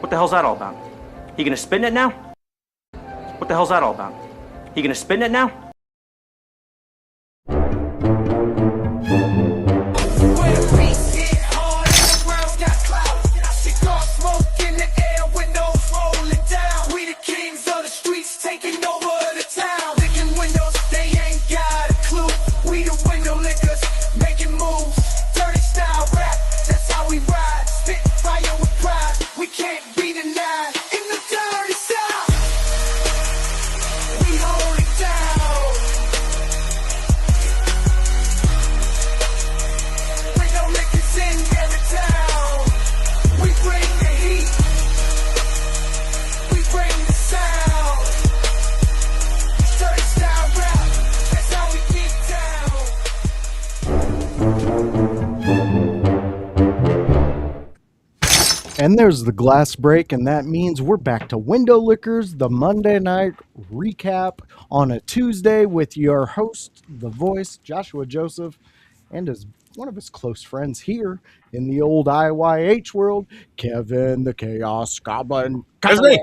What the hell's that all about? You gonna spin it now? What the hell's that all about? You gonna spin it now? And there's the glass break, and that means we're back to Window Lickers, the Monday night recap on a Tuesday with your host, the voice, Joshua Joseph, and one of his close friends here in the old IYH world, Kevin the Chaos Goblin Kalloway.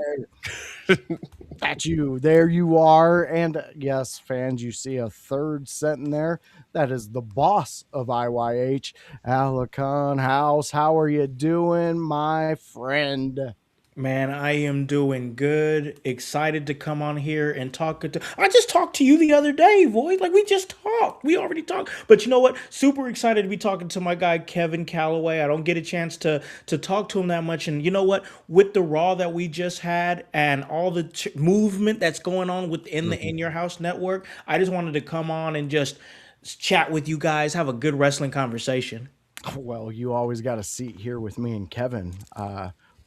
That's you. There you are. And yes, fans, you see a third set in there. That is the boss of IYH, Alakan House. How are you doing, my friend? Man, I am doing good. Excited to come on here and talk. I just talked to you the other day, boy. Like, we just talked. We already talked. But you know what? Super excited to be talking to my guy, Kevin Kalloway. I don't get a chance to talk to him that much. And you know what? With the Raw that we just had and all the movement that's going on within the In Your House network, I just wanted to come on and just chat with you guys, have a good wrestling conversation. Well, you always got a seat here with me and Kevin.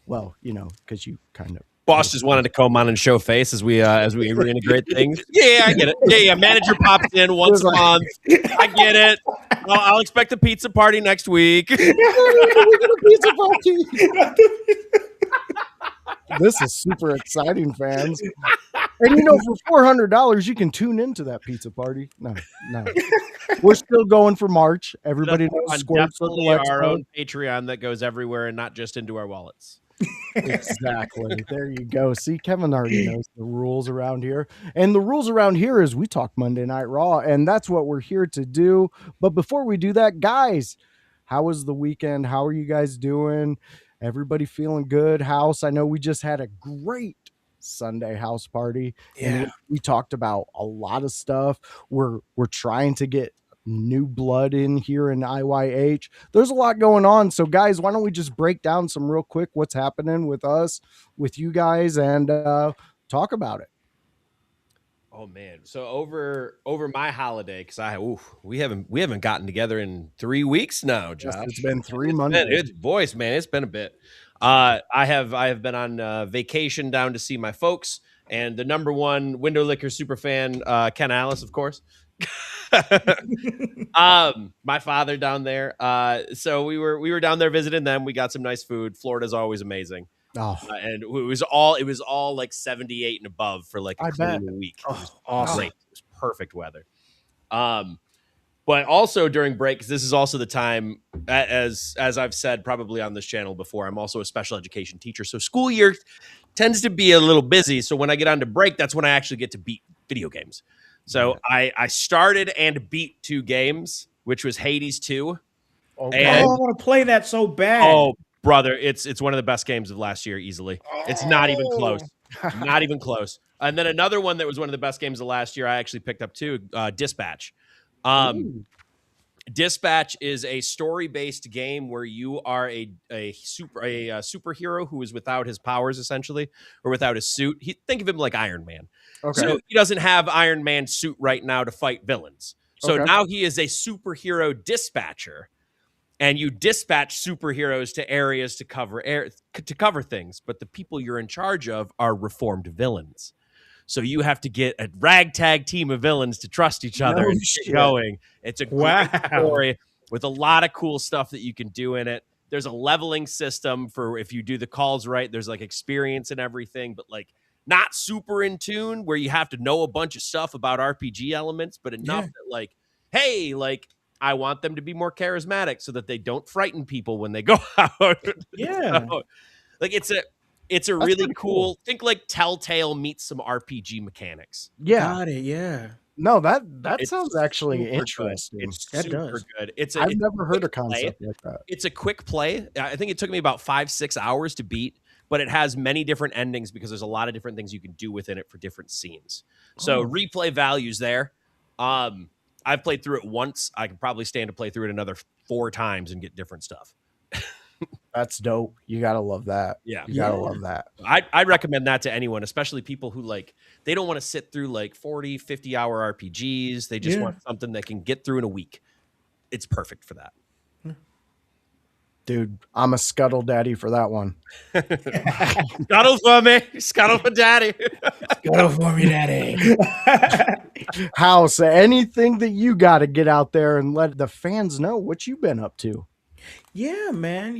Well, you know, because you kind of boss just wanted to come on and show face as we reintegrate things. Yeah, I get it. Yeah. Manager pops in once a month. I get it. I'll expect a pizza party next week. Pizza party. This is super exciting, fans. And you know, for $400, you can tune into that pizza party. No. We're still going for March. Everybody knows definitely our own Patreon that goes everywhere and not just into our wallets. Exactly. There you go. See, Kevin already knows the rules around here. And the rules around here is we talk Monday Night Raw, and that's what we're here to do. But before we do that, guys, how was the weekend? How are you guys doing? Everybody feeling good? House, I know we just had a great Sunday house party. Yeah. And we talked about a lot of stuff. We're trying to get new blood in here in IYH. There's a lot going on. So guys, why don't we just break down some real quick what's happening with us, with you guys, and talk about it. Oh man. So over my holiday, because we haven't gotten together in 3 weeks now, Josh. Yes, it's been 3 months. It's been a bit. I have been on vacation down to see my folks, and the number one Window Licker super fan, Ken Alice, of course. My father down there. So we were down there visiting them. We got some nice food. Florida's always amazing. And it was all like 78 and above for like a clean week. It was awesome. Great. It was perfect weather. But also during break, because this is also the time, as I've said probably on this channel before, I'm also a special education teacher. So school year tends to be a little busy. So when I get on to break, that's when I actually get to beat video games. So I started and beat 2 games, which was Hades 2. Okay. I want to play that so bad. Oh, brother, it's one of the best games of last year, easily. It's not even close. Not even close. And then another one that was one of the best games of last year, I actually picked up too, Dispatch. Dispatch is a story-based game where you are a superhero who is without his powers, essentially, or without his suit. Think of him like Iron Man. Okay. So he doesn't have Iron Man's suit right now to fight villains. So now he is a superhero dispatcher, and you dispatch superheroes to areas to cover things. But the people you're in charge of are reformed villains. So you have to get a ragtag team of villains to trust each other and get going. It's a great story with a lot of cool stuff that you can do in it. There's a leveling system for if you do the calls right. There's like experience and everything, but like not super in tune where you have to know a bunch of stuff about RPG elements, but enough that like, hey, like I want them to be more charismatic so that they don't frighten people when they go out. Yeah. So, like It's a That's really pretty cool. cool. Think like Telltale meets some RPG mechanics. Yeah. Got it. Yeah, No, that sounds It's actually super good. interesting. It's that super does. good. I've It's a never heard quick a play. concept like that. It's a quick play. I think it took me about 5-6 hours to beat, but it has many different endings because there's a lot of different things you can do within it for different scenes. So Oh, replay values there. I've played through it once. I can probably stand to play through it another 4 times and get different stuff. That's dope. You gotta love that. Yeah. You gotta yeah. love that. I'd recommend that to anyone, especially people who like they don't want to sit through like 40, 50-hour RPGs. They just Yeah. want something that can get through in a week. It's perfect for that. Dude, I'm a scuttle daddy for that one. Scuttle for me. Scuttle for daddy. Go for me, daddy. House, anything that you got to get out there and let the fans know what you've been up to. Yeah, man.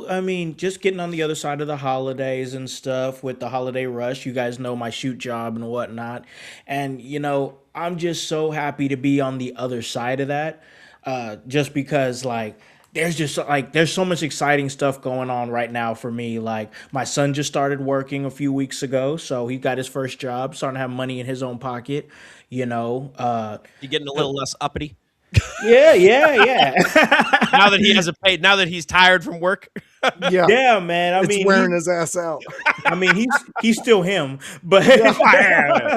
I mean, just getting on the other side of the holidays and stuff with the holiday rush. You guys know my shoot job and whatnot. And, I'm just so happy to be on the other side of that. Just because, like, there's so much exciting stuff going on right now for me. Like, my son just started working a few weeks ago, so he got his first job, starting to have money in his own pocket. You know, You getting a little less uppity yeah, yeah, yeah. now that he has a paid. Now that he's tired from work. Yeah. Yeah, man. It's wearing his ass out. I mean, he's still him, but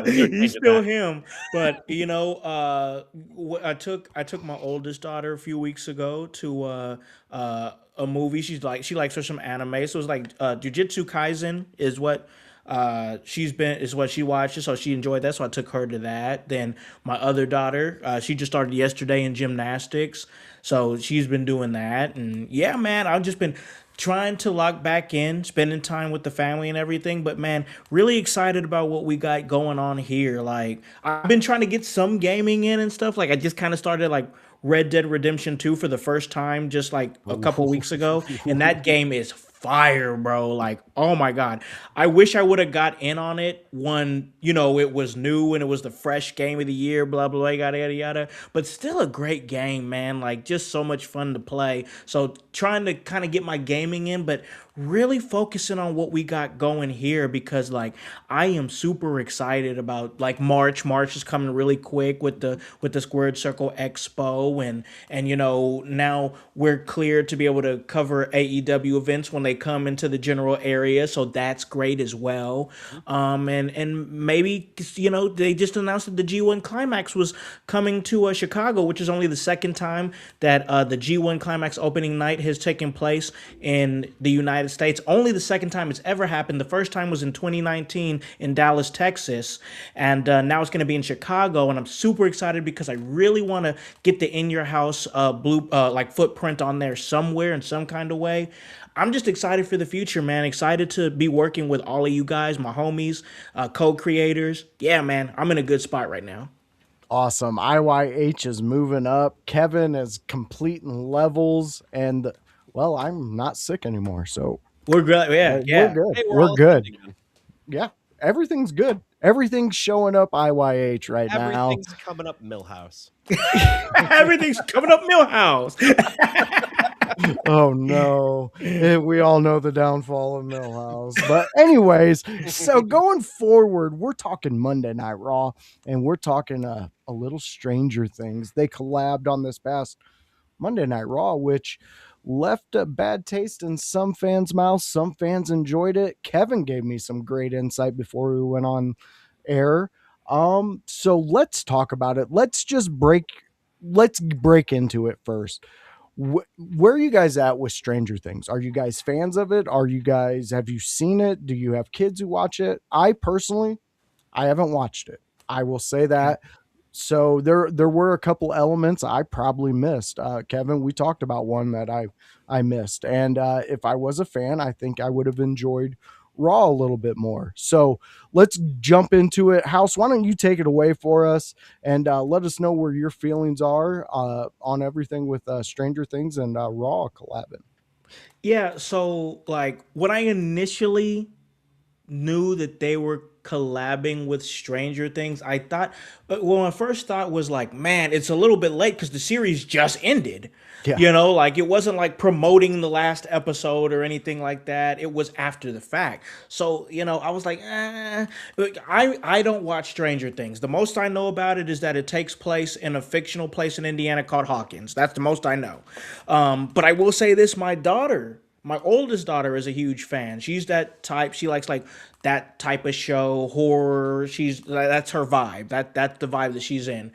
he's still him. But I took my oldest daughter a few weeks ago to a movie. She likes her some anime, so it's like Jujutsu Kaisen is what is what she watches, so she enjoyed that. So I took her to that. Then my other daughter, she just started yesterday in gymnastics, so she's been doing that. And yeah, man, I've just been trying to lock back in, spending time with the family and everything. But man, really excited about what we got going on here. Like, I've been trying to get some gaming in and stuff. Like, I just kind of started like Red Dead Redemption 2 for the first time just like a couple weeks ago, and that game is fire, bro. Like, oh my god. I wish I would have got in on it when, it was new and it was the fresh game of the year, blah blah, yada yada yada. But still a great game, man. Like, just so much fun to play. So trying to kind of get my gaming in, but really focusing on what we got going here, because like I am super excited about like March. March is coming really quick with the Squared Circle Expo, and now we're cleared to be able to cover AEW events when they come into the general area, so that's great as well. And maybe they just announced that the G1 Climax was coming to Chicago, which is only the second time that the G1 Climax opening night has taken place in the United States. Only the second time it's ever happened. The first time was in 2019 in Dallas, Texas, and now it's going to be in Chicago. And I'm super excited because I really want to get the In Your House blue like footprint on there somewhere in some kind of way. I'm just excited for the future, man. Excited to be working with all of you guys, my homies, co-creators. Yeah, man, I'm in a good spot right now. Awesome. IYH is moving up. Kevin is completing levels, and well, I'm not sick anymore, so We're good. Yeah, yeah. we're good. Hey, We're all good. attending, man. Yeah, everything's good. Everything's showing up IYH right now. Everything's coming up Millhouse. Everything's coming up Millhouse. Oh no. We all know the downfall of Millhouse. But anyways, so going forward, we're talking Monday Night Raw, and we're talking a little Stranger Things. They collabed on this past Monday Night Raw, which left a bad taste in some fans' mouths. Some fans enjoyed it. Kevin gave me some great insight before we went on air. So let's talk about it. Let's break into it first. Where are you guys at with Stranger Things? Are you guys fans of it? Have you seen it? Do you have kids who watch it? I personally, I haven't watched it. I will say that. So there were a couple elements I probably missed. Kevin, we talked about one that I missed. And if I was a fan, I think I would have enjoyed Raw a little bit more. So let's jump into it. House, why don't you take it away for us and let us know where your feelings are on everything with Stranger Things and Raw collabing. Yeah, so like when I initially knew that they were collabing with Stranger Things, I thought, well, my first thought was like, man, it's a little bit late because the series just ended. Yeah. You know, like it wasn't like promoting the last episode or anything like that. It was after the fact. So, you know, I was like, I don't watch Stranger Things. The most I know about it is that it takes place in a fictional place in Indiana called Hawkins. That's the most I know. But I will say this, my oldest daughter is a huge fan. She's that type. She likes like that type of show, horror. That's her vibe. That's the vibe that she's in.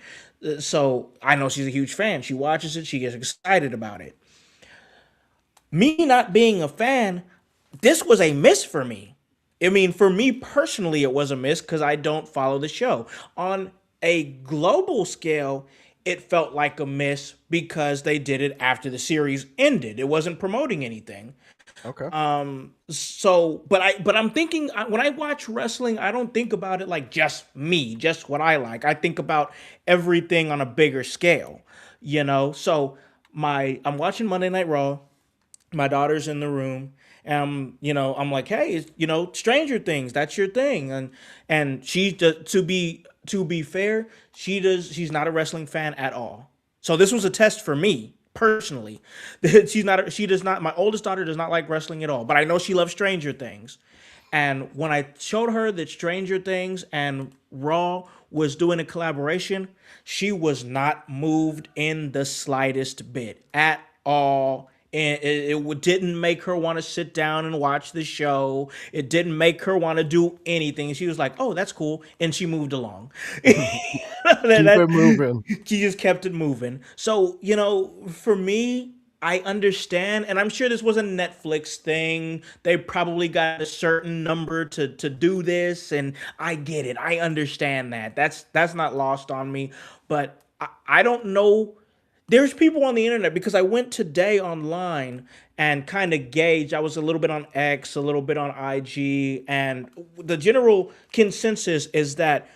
So I know she's a huge fan. She watches it. She gets excited about it. Me not being a fan, this was a miss for me. I mean, for me personally, it was a miss because I don't follow the show. On a global scale, it felt like a miss because they did it after the series ended. It wasn't promoting anything. Okay. But I'm thinking when I watch wrestling, I don't think about it like just me, just what I like. I think about everything on a bigger scale, you know. So I'm watching Monday Night Raw. My daughter's in the room, and you know, I'm like, hey, you know, Stranger Things, that's your thing, and to be fair, she's not a wrestling fan at all. So this was a test for me personally. She does not. My oldest daughter does not like wrestling at all, but I know she loves Stranger Things. And when I showed her that Stranger Things and Raw was doing a collaboration, she was not moved in the slightest bit at all. And it didn't make her want to sit down and watch the show. It didn't make her want to do anything. She was like, "Oh, that's cool," and she moved along. Keep it moving. She just kept it moving. So, you know, for me, I understand, and I'm sure this was a Netflix thing. They probably got a certain number to do this, and I get it. I understand that. That's not lost on me. But I don't know. There's people on the internet because I went today online and kind of gauged. I was a little bit on X, a little bit on IG, and the general consensus is that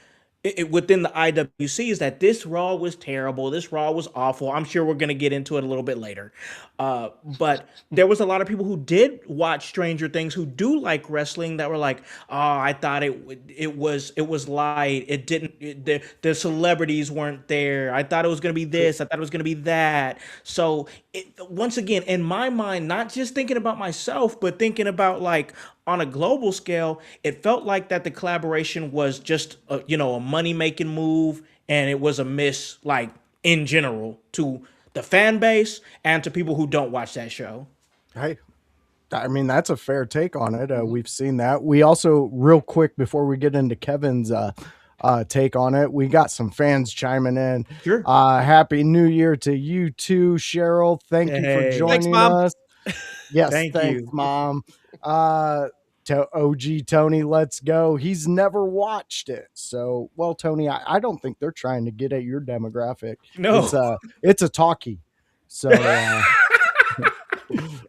within the IWC is that this Raw was terrible. This Raw was awful. I'm sure we're going to get into it a little bit later. But there was a lot of people who did watch Stranger Things who do like wrestling that were like, "Oh, I thought it was light. It didn't. The celebrities weren't there. I thought it was going to be this. I thought it was going to be that." So once again, in my mind, not just thinking about myself, but thinking about like on a global scale, it felt like that the collaboration was just a money making move, and it was a miss like in general to the fan base and to people who don't watch that show. Hey, I mean, that's a fair take on it. We've seen that. We also, real quick, before we get into Kevin's take on it, we got some fans chiming in. Sure. Happy New Year to you too, Cheryl. Thank you for Hey. joining Thanks, Mom. us. Yes, Thank thanks, you. Mom. To OG Tony, let's go. He's never watched it. So, well, Tony, I don't think they're trying to get at your demographic. No. It's a talkie. So,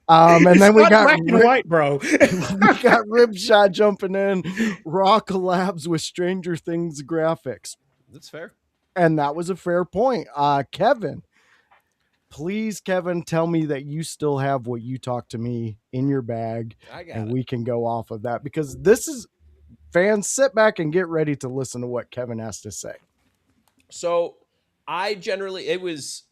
and then we Not got black and white, bro. we got Ribshot jumping in. Raw collabs with Stranger Things graphics. That's fair. And that was a fair point. Kevin, please, Kevin, tell me that you still have what you talked to me in your bag. I got and it. we can go off of that because this is fans, sit back and get ready to listen to what Kevin has to say. So it was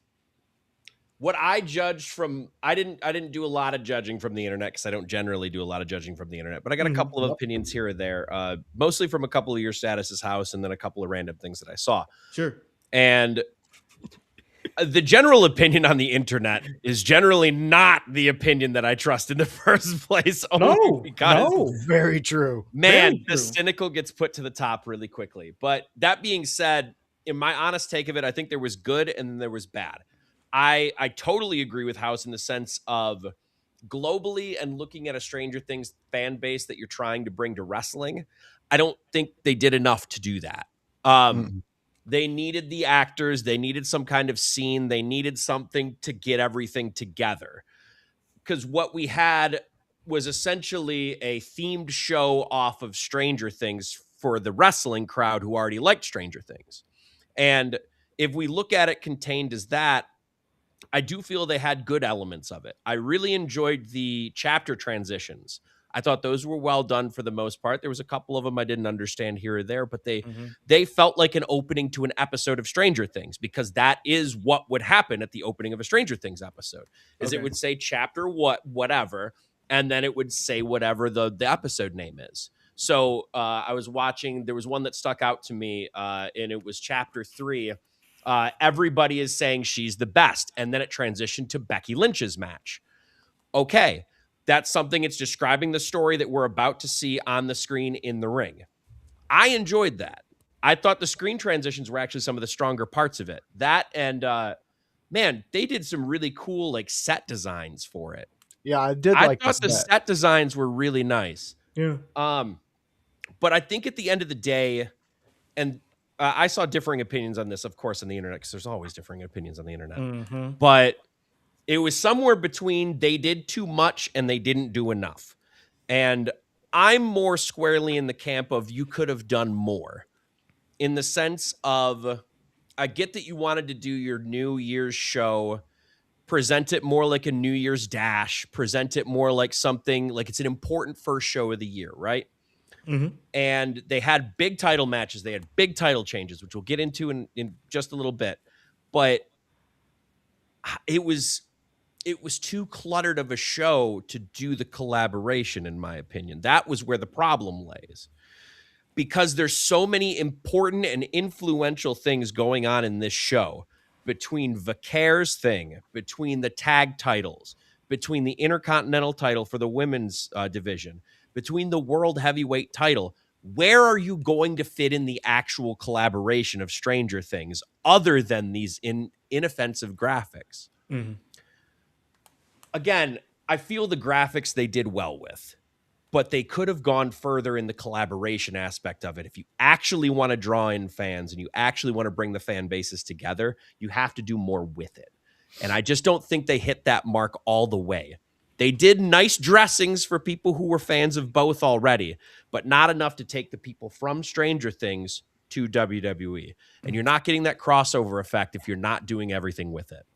what I judged from. I didn't do a lot of judging from the internet because I don't generally do a lot of judging from the internet, but I got a couple of opinions here or there, mostly from a couple of your Status's house and then a couple of random things that I saw. Sure. And the general opinion on the internet is generally not the opinion that I trust in the first place. Very true. Man, Very true. the cynical gets put to the top really quickly. But that being said, in my honest take of it, I think there was good and then there was bad. I totally agree with House in the sense of globally and looking at a Stranger Things fan base that you're trying to bring to wrestling. I don't think they did enough to do that. They needed the actors. They needed some kind of scene. They needed something to get everything together. Because what we had was essentially a themed show off of Stranger Things for the wrestling crowd who already liked Stranger Things. And if we look at it contained as that, I do feel they had good elements of it. I really enjoyed the chapter transitions. I thought those were well done for the most part. There was a couple of them I didn't understand here or there, but Mm-hmm. they felt like an opening to an episode of Stranger Things, because that is what would happen at the opening of a Stranger Things episode. Is it would say chapter whatever, and then it would say whatever the episode name is. So I was watching, there was one that stuck out to me, and it was chapter 3. Everybody is saying she's the best, and then it transitioned to Becky Lynch's match. Okay, that's something, it's describing the story that we're about to see on the screen in the ring. I enjoyed that. I thought the screen transitions were actually some of the stronger parts of it. That and man, they did some really cool like set designs for it. Yeah, I did I like thought the set designs were really nice. Yeah. But I think at the end of the day, and I saw differing opinions on this, of course, on the internet, because there's always differing opinions on the internet. Mm-hmm. But it was somewhere between they did too much and they didn't do enough. And I'm more squarely in the camp of you could have done more, in the sense of, I get that you wanted to do your New Year's show, present it more like a New Year's Dash, present it more like something like it's an important first show of the year, right? Mm-hmm. And they had big title matches. They had big title changes, which we'll get into in just a little bit. But it was too cluttered of a show to do the collaboration, in my opinion. That was where the problem lays. Because there's so many important and influential things going on in this show, between Vaquer's thing, between the tag titles, between the Intercontinental title for the women's division, between the World Heavyweight title. Where are you going to fit in the actual collaboration of Stranger Things other than these inoffensive graphics? Mm-hmm. Again, I feel the graphics they did well with, but they could have gone further in the collaboration aspect of it. If you actually want to draw in fans and you actually want to bring the fan bases together, you have to do more with it. And I just don't think they hit that mark all the way. They did nice dressings for people who were fans of both already, but not enough to take the people from Stranger Things to WWE. And you're not getting that crossover effect if you're not doing everything with it.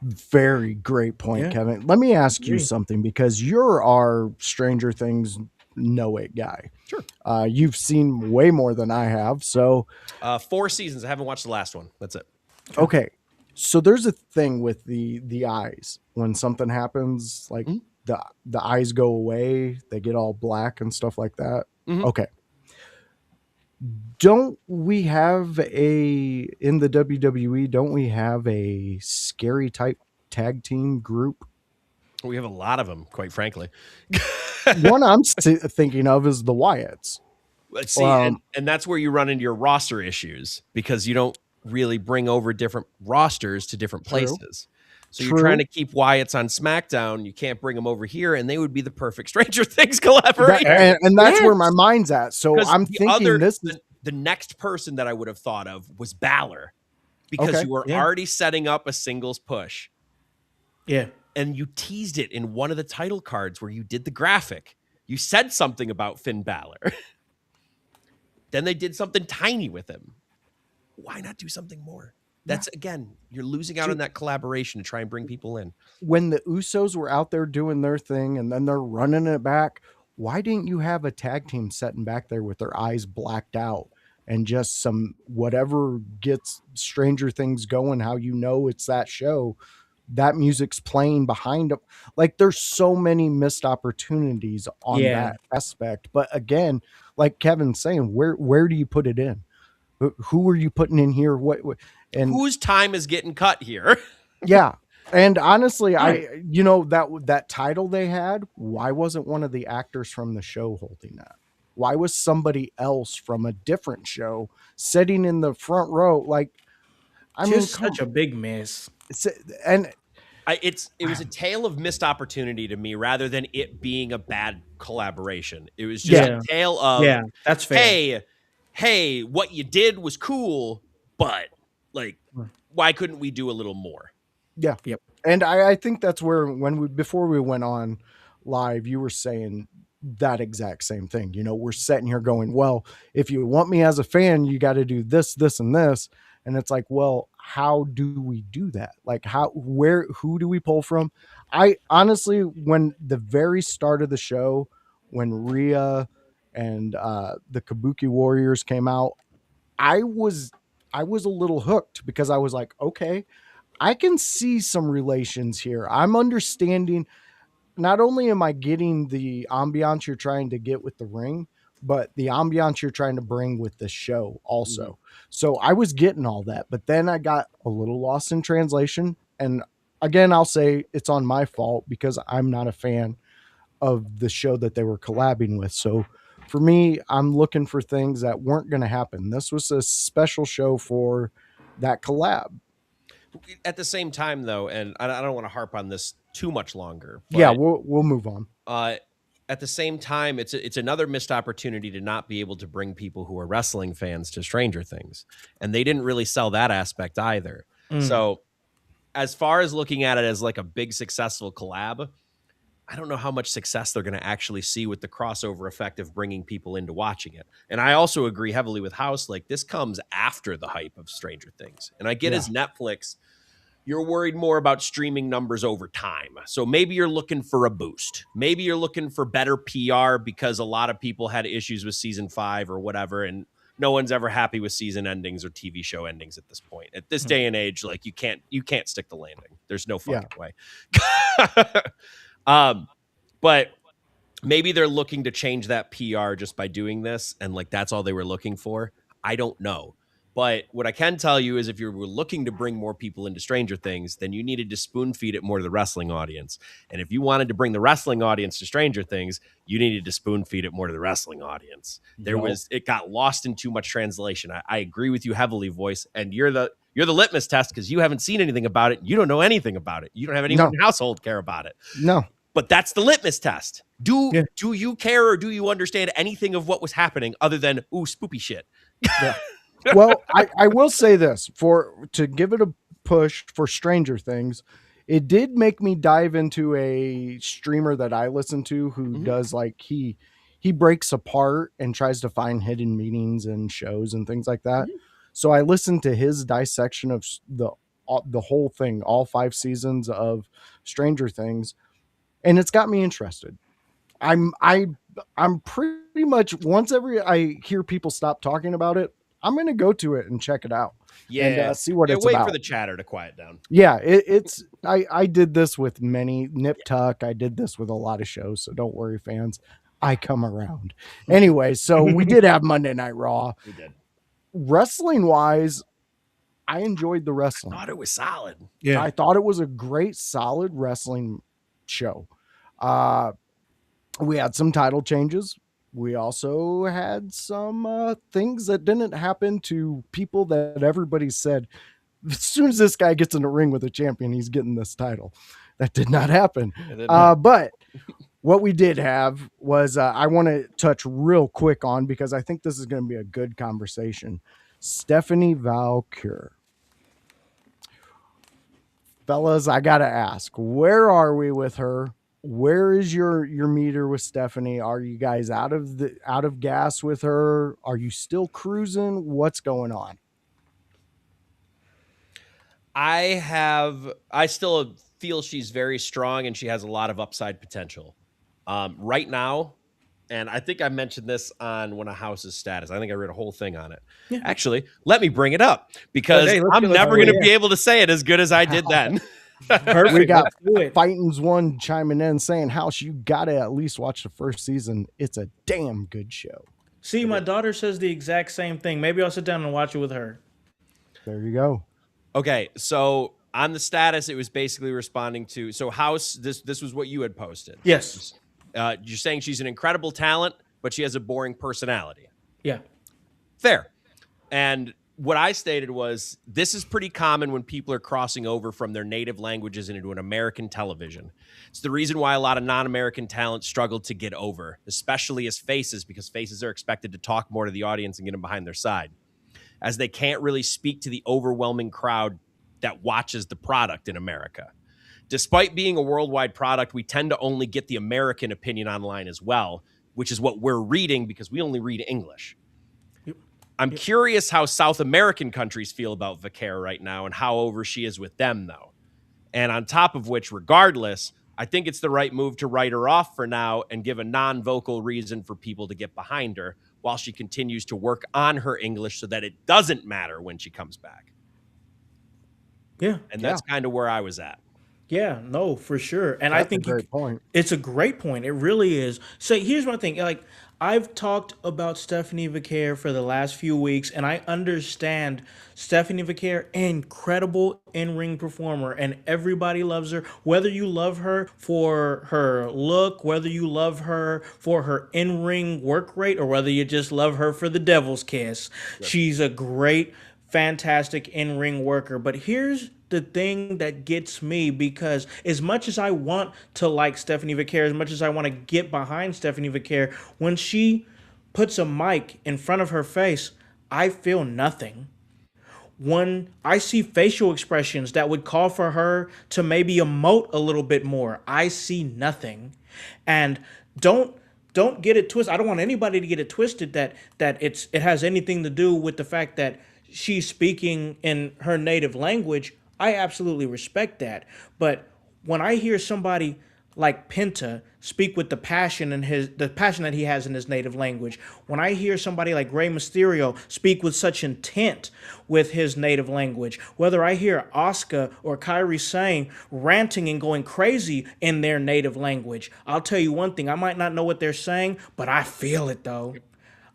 Very great point, Kevin. Let me ask you something, because you're our Stranger Things know it guy. Sure. You've seen way more than I have. So 4 seasons. I haven't watched the last one. That's it. Okay. So there's a thing with the eyes. When something happens, like the eyes go away, they get all black and stuff like that. Mm-hmm. Okay. Don't we have in the WWE, don't we have a scary type tag team group? We have a lot of them, quite frankly. One I'm thinking of is the Wyatts. Let's see, and that's where you run into your roster issues, because you don't really bring over different rosters to different places. So you're trying to keep Wyatts on SmackDown. You can't bring them over here, and they would be the perfect Stranger Things collaboration. And that's where my mind's at. So I'm thinking the next person that I would have thought of was Balor, because you were already setting up a singles push. Yeah. And you teased it in one of the title cards where you did the graphic. You said something about Finn Balor. Then they did something tiny with him. Why not do something more? That's, again, you're losing out on that collaboration to try and bring people in. When the Usos were out there doing their thing and then they're running it back, why didn't you have a tag team sitting back there with their eyes blacked out and just some whatever gets Stranger Things going, how you know it's that show, that music's playing behind them. Like, there's so many missed opportunities on that aspect. But again, like Kevin's saying, where do you put it in? Who are you putting in here? What and whose time is getting cut here? Yeah. And honestly, that title they had, why wasn't one of the actors from the show holding that? Why was somebody else from a different show sitting in the front row? Like, I mean, such a big miss. And it was a tale of missed opportunity to me, rather than it being a bad collaboration. It was just a tale of, that's fair. Hey, what you did was cool, but like, why couldn't we do a little more? Yeah. Yep. And I think that's where, before we went on live, you were saying that exact same thing. We're sitting here going, well, if you want me as a fan, you got to do this, this, and this. And it's like, well, how do we do that? Like, who do we pull from? I honestly, when the very start of the show, when Rhea and the Kabuki Warriors came out, I was I was a little hooked because I was like, okay, I can see some relations here. I'm understanding. Not only am I getting the ambiance you're trying to get with the ring, but the ambiance you're trying to bring with the show also. So I was getting all that, but then I got a little lost in translation. And again, I'll say it's on my fault because I'm not a fan of the show that they were collabing with. So for me, I'm looking for things that weren't going to happen. This was a special show for that collab. At the same time, though, and I don't want to harp on this too much longer. But, Yeah, we'll move on. At the same time, it's another missed opportunity to not be able to bring people who are wrestling fans to Stranger Things, and they didn't really sell that aspect either. So, as far as looking at it as like a big successful collab, I don't know how much success they're going to actually see with the crossover effect of bringing people into watching it. And I also agree heavily with House. Like, this comes after the hype of Stranger Things. And I get as Netflix, you're worried more about streaming numbers over time. So maybe you're looking for a boost. Maybe you're looking for better PR because a lot of people had issues with season 5 or whatever. And no one's ever happy with season endings or TV show endings at this point. At this day and age, like you can't stick the landing. There's no fucking way. But maybe they're looking to change that PR just by doing this. And like, that's all they were looking for. I don't know. But what I can tell you is if you were looking to bring more people into Stranger Things, then you needed to spoon feed it more to the wrestling audience. And if you wanted to bring the wrestling audience to Stranger Things, you needed to spoon feed it more to the wrestling audience. It got lost in too much translation. I agree with you heavily, Voice. And you're the litmus test because you haven't seen anything about it. You don't know anything about it. You don't have anyone in your household care about it. No. But that's the litmus test. Do you care or do you understand anything of what was happening other than, ooh, spoopy shit? Yeah. Well, I will say this to give it a push for Stranger Things. It did make me dive into a streamer that I listen to who does like he breaks apart and tries to find hidden meanings and shows and things like that. So I listened to his dissection of the whole thing, all 5 seasons of Stranger Things. And it's got me interested. I'm pretty much once I hear people stop talking about it, I'm going to go to it and check it out. Yeah. And see what it's wait about. For the chatter to quiet down. Yeah. I did this with many Nip Tuck. I did this with a lot of shows. So don't worry, fans. I come around. Anyway, so we did have Monday Night Raw. We did. Wrestling wise, I enjoyed the wrestling. I thought it was solid. Yeah. I thought it was a great, solid wrestling show. We had some title changes. We also had some things that didn't happen to people that everybody said, as soon as this guy gets in the ring with a champion, he's getting this title. That did not happen. But what we did have was I want to touch real quick on, because I think this is going to be a good conversation. Stephanie Valkyr. Fellas, I got to ask, where are we with her? Where is your meter with Stephanie? Are you guys out of gas with her? Are you still cruising? What's going on? I still feel she's very strong and she has a lot of upside potential. Right now, and I think I mentioned this on one of House's status. I think I read a whole thing on it. Yeah. Actually, let me bring it up because I'm never going to be able to say it as good as I did then. Perfect. We got Fightins One chiming in saying, House, you gotta at least watch the first season. It's a damn good show. See, my daughter says the exact same thing. Maybe I'll sit down and watch it with her. There you go. Okay, so on the status, it was basically responding to House. This was what you had posted. Yes. You're saying she's an incredible talent, but she has a boring personality. Yeah. Fair. And what I stated was, this is pretty common when people are crossing over from their native languages into an American television. It's the reason why a lot of non-American talent struggle to get over, especially as faces, because faces are expected to talk more to the audience and get them behind their side, as they can't really speak to the overwhelming crowd that watches the product in America. Despite being a worldwide product, we tend to only get the American opinion online as well, which is what we're reading because we only read English. I'm curious how South American countries feel about Vicaire right now and how over she is with them, though. And on top of which, regardless, I think it's the right move to write her off for now and give a non-vocal reason for people to get behind her while she continues to work on her English so that it doesn't matter when she comes back. Yeah. And that's kind of where I was at. Yeah, no, for sure. And That's I think a great point. it's a great point. It really is. So here's my thing. Like, I've talked about Stephanie Vicaire for the last few weeks, and I understand Stephanie Vicaire, incredible in-ring performer, and everybody loves her. Whether you love her for her look, whether you love her for her in-ring work rate, or whether you just love her for the devil's kiss, she's a great, fantastic in-ring worker. But here's the thing that gets me, because as much as I want to like Stephanie Vicaire, as much as I want to get behind Stephanie Vicaire, when she puts a mic in front of her face, I feel nothing. When I see facial expressions that would call for her to maybe emote a little bit more, I see nothing. And don't get it twisted. I don't want anybody to get it twisted that it has anything to do with the fact that she's speaking in her native language. I absolutely respect that. But when I hear somebody like Penta speak with the passion and the passion that he has in his native language, when I hear somebody like Rey Mysterio speak with such intent with his native language, whether I hear Asuka or Kairi Sane ranting and going crazy in their native language, I'll tell you one thing, I might not know what they're saying, but I feel it though.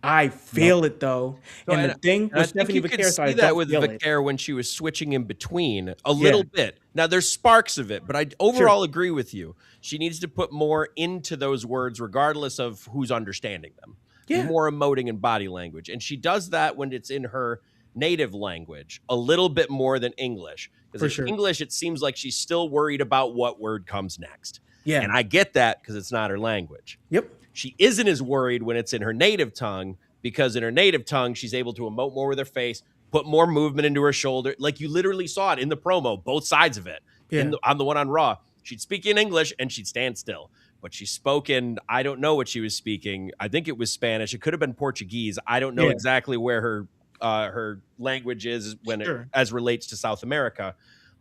I feel it though. And the thing with Stephanie Vicaire, see that with Vicaire when she was switching in between a little bit. Now there's sparks of it, but I overall agree with you. She needs to put more into those words, regardless of who's understanding them. Yeah. More emoting and body language. And she does that when it's in her native language a little bit more than English. Because in English, it seems like she's still worried about what word comes next. Yeah. And I get that because it's not her language. Yep. She isn't as worried when it's in her native tongue, because in her native tongue, she's able to emote more with her face, put more movement into her shoulder. Like you literally saw it in the promo, both sides of it. Yeah. On the one on Raw, she'd speak in English and she'd stand still. But she spoke in, I don't know what she was speaking. I think it was Spanish. It could have been Portuguese. I don't know exactly where her language is when as relates to South America.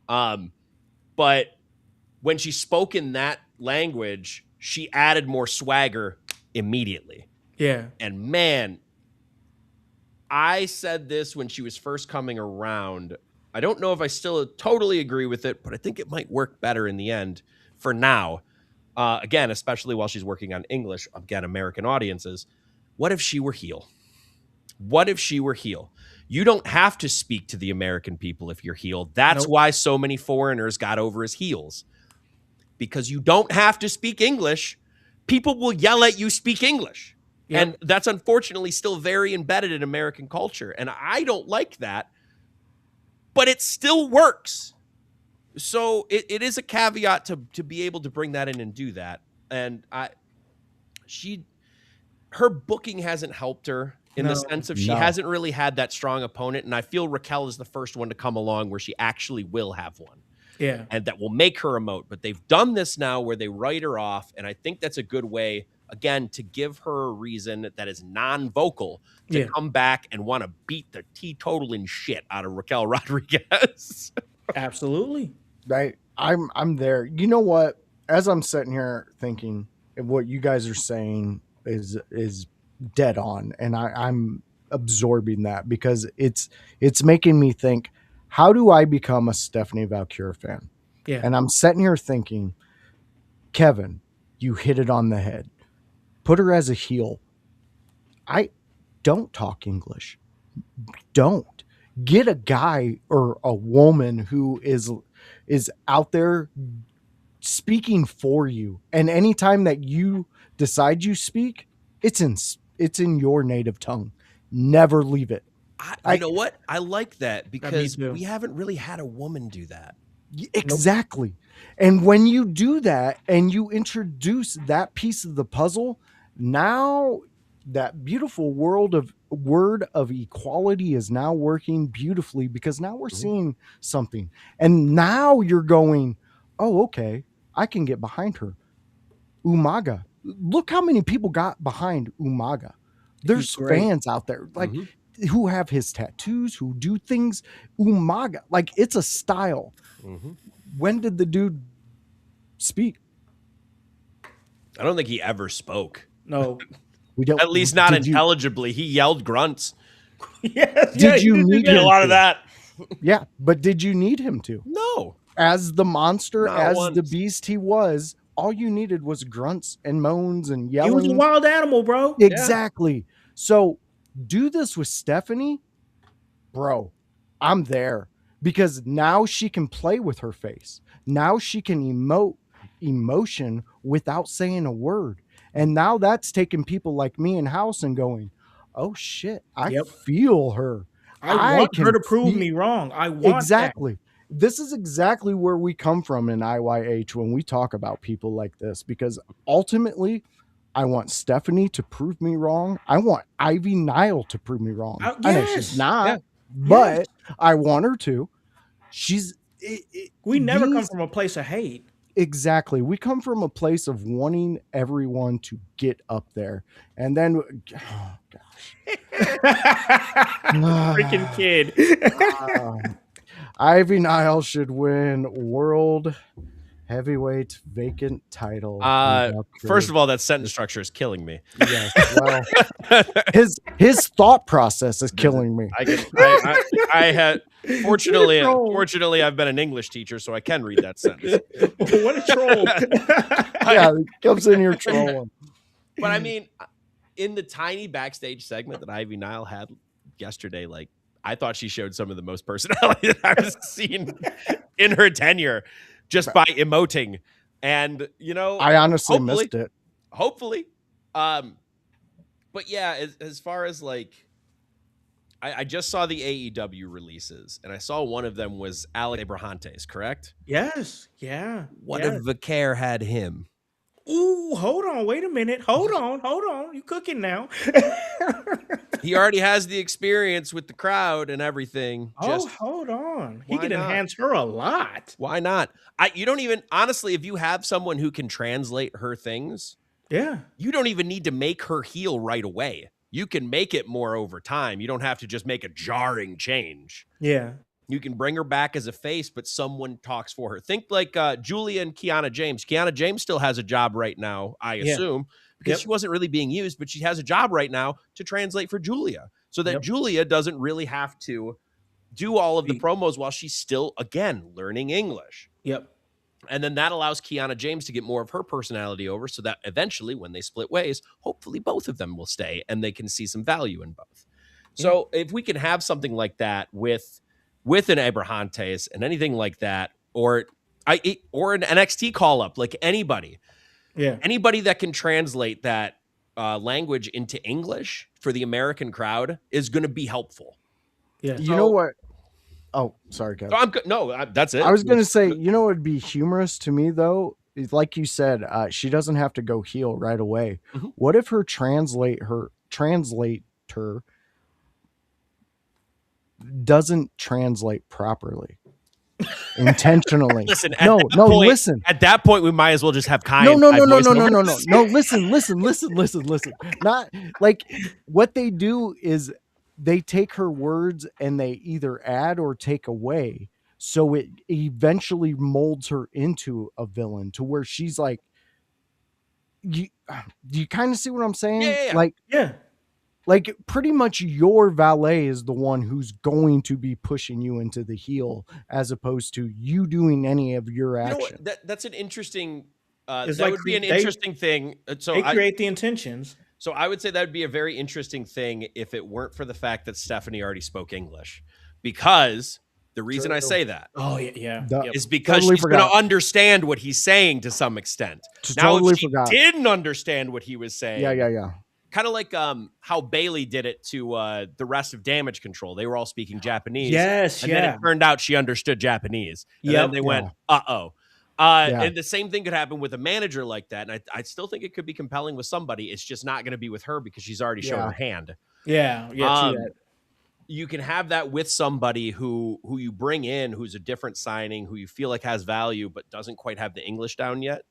But when she spoke in that language, she added more swagger immediately. Yeah. And man, I said this when she was first coming around. I don't know if I still totally agree with it, but I think it might work better in the end for now. Again, especially while she's working on English, again, American audiences. What if she were heel? What if she were heel? You don't have to speak to the American people if you're heel. That's why so many foreigners got over as heels. Because you don't have to speak English. People will yell at you speak English. Yep. And that's unfortunately still very embedded in American culture. And I don't like that. But it still works. So it is a caveat to be able to bring that in and do that. And her booking hasn't helped her in the sense of she hasn't really had that strong opponent. And I feel Raquel is the first one to come along where she actually will have one. Yeah. And that will make her emote. But they've done this now where they write her off. And I think that's a good way, again, to give her a reason that is non-vocal to come back and want to beat the teetotaling shit out of Raquel Rodriguez. Absolutely. I'm there. You know what? As I'm sitting here thinking, what you guys are saying is dead on. And I'm absorbing that because it's making me think, how do I become a Stephanie Valkyrie fan? Yeah. And I'm sitting here thinking, Kevin, you hit it on the head. Put her as a heel. I don't talk English. Don't. Get a guy or a woman who is out there speaking for you. And anytime that you decide you speak, it's in your native tongue. Never leave it. You know what? I like that because we haven't really had a woman do that. Exactly. Nope. And when you do that and you introduce that piece of the puzzle, now that beautiful word of equality is now working beautifully because now we're seeing something. And now you're going, oh, okay, I can get behind her. Umaga. Look how many people got behind Umaga. There's fans out there. Like who have his tattoos, who do things umaga. Like, it's a style. Mm-hmm. When did the dude speak? I don't think he ever spoke. No. We don't. At least not did you- intelligibly. He yelled grunts. Yes. Did you need get a him lot to? of that? Yeah, but did you need him to? No. As the monster, Not as once. the beast he was, all you needed was grunts and moans and He was a yelling. wild animal, bro. Exactly. So do this with Stephanie, bro. I'm there, because now she can play with her face. Now she can emote emotion without saying a word. And now that's taking people like me in house and going, oh shit, I Yep. feel her. I want her can to prove feel- me wrong. I want that. Exactly. This is exactly where we come from in IYH when we talk about people like this, because ultimately I want Stephanie to prove me wrong. I want Ivy Nile to prove me wrong. I know Yes. she's not, Yeah. but I want her to. We never come these- from a place of hate. Exactly. We come from a place of wanting everyone to get up there. And then, oh, Freaking kid. Ivy Nile should win world heavyweight vacant title. First of all, that sentence structure is killing me. yes, well, his thought process is killing me. I had fortunately I've been an English teacher, so I can read that sentence. What a troll. Yeah, he comes in here trolling. But I mean, in the tiny backstage segment that Ivy Nile had yesterday, like, I thought she showed some of the most personality that I've seen in her tenure just by emoting. And, you know, I honestly hopefully- missed it. hopefully. But yeah, as far as like, I just saw the AEW releases, and I saw one of them was Alex Abrahantes, correct? Yes. Yeah. What yeah. if Vaquer had him? Ooh, hold on. Wait a minute. Hold on. You cooking now. He already has the experience with the crowd and everything. Oh, hold on. He why could not? enhance her a lot. Why not? You don't even, honestly, if you have someone who can translate her things, Yeah. you don't even need to make her heel right away. You can make it more over time. You don't have to just make a jarring change. Yeah. You can bring her back as a face, but someone talks for her. Think like Julia and Kiana James. Kiana James still has a job right now, I assume, because she wasn't really being used, but she has a job right now to translate for Julia, so that Julia doesn't really have to do all of the promos while she's still, again, learning English. Yep. And then that allows Kiana James to get more of her personality over, so that eventually when they split ways, hopefully both of them will stay and they can see some value in both. So if we can have something like that with an Abrahantes and anything like that, or an NXT call up, like anybody that can translate that language into English for the American crowd is going to be helpful. Yeah. You know what? Oh, sorry, Kevin. So I'm good. No, that's it. I was going to say, you know, it'd be humorous to me though. Is like you said, she doesn't have to go heel right away. Mm-hmm. What if her translator doesn't translate properly, intentionally? Listen, listen. At that point, we might as well just have Kai. No. Listen. Not like what they do is they take her words and they either add or take away. So it eventually molds her into a villain to where she's like, do you kind of see what I'm saying? Yeah. Like pretty much your valet is the one who's going to be pushing you into the heel as opposed to you doing any of your action. You know, that's an interesting, It's that like would be an they- interesting thing. So They create the intentions. So I would say that would be a very interesting thing if it weren't for the fact that Stephanie already spoke English. Because the reason I say that Oh, yeah. is because Totally she's going forgot. to understand what he's saying to some extent. Just Now, totally if she forgot. didn't understand what he was saying, Yeah. kind of like how Bailey did it to the rest of Damage Control. They were all speaking Japanese. Yes, and then it turned out she understood Japanese. And Yep. then they went, uh-oh. And the same thing could happen with a manager like that. And I still think it could be compelling with somebody. It's just not going to be with her because she's already shown her hand. Yeah. True that. You can have that with somebody who you bring in, who's a different signing, who you feel like has value, but doesn't quite have the English down yet.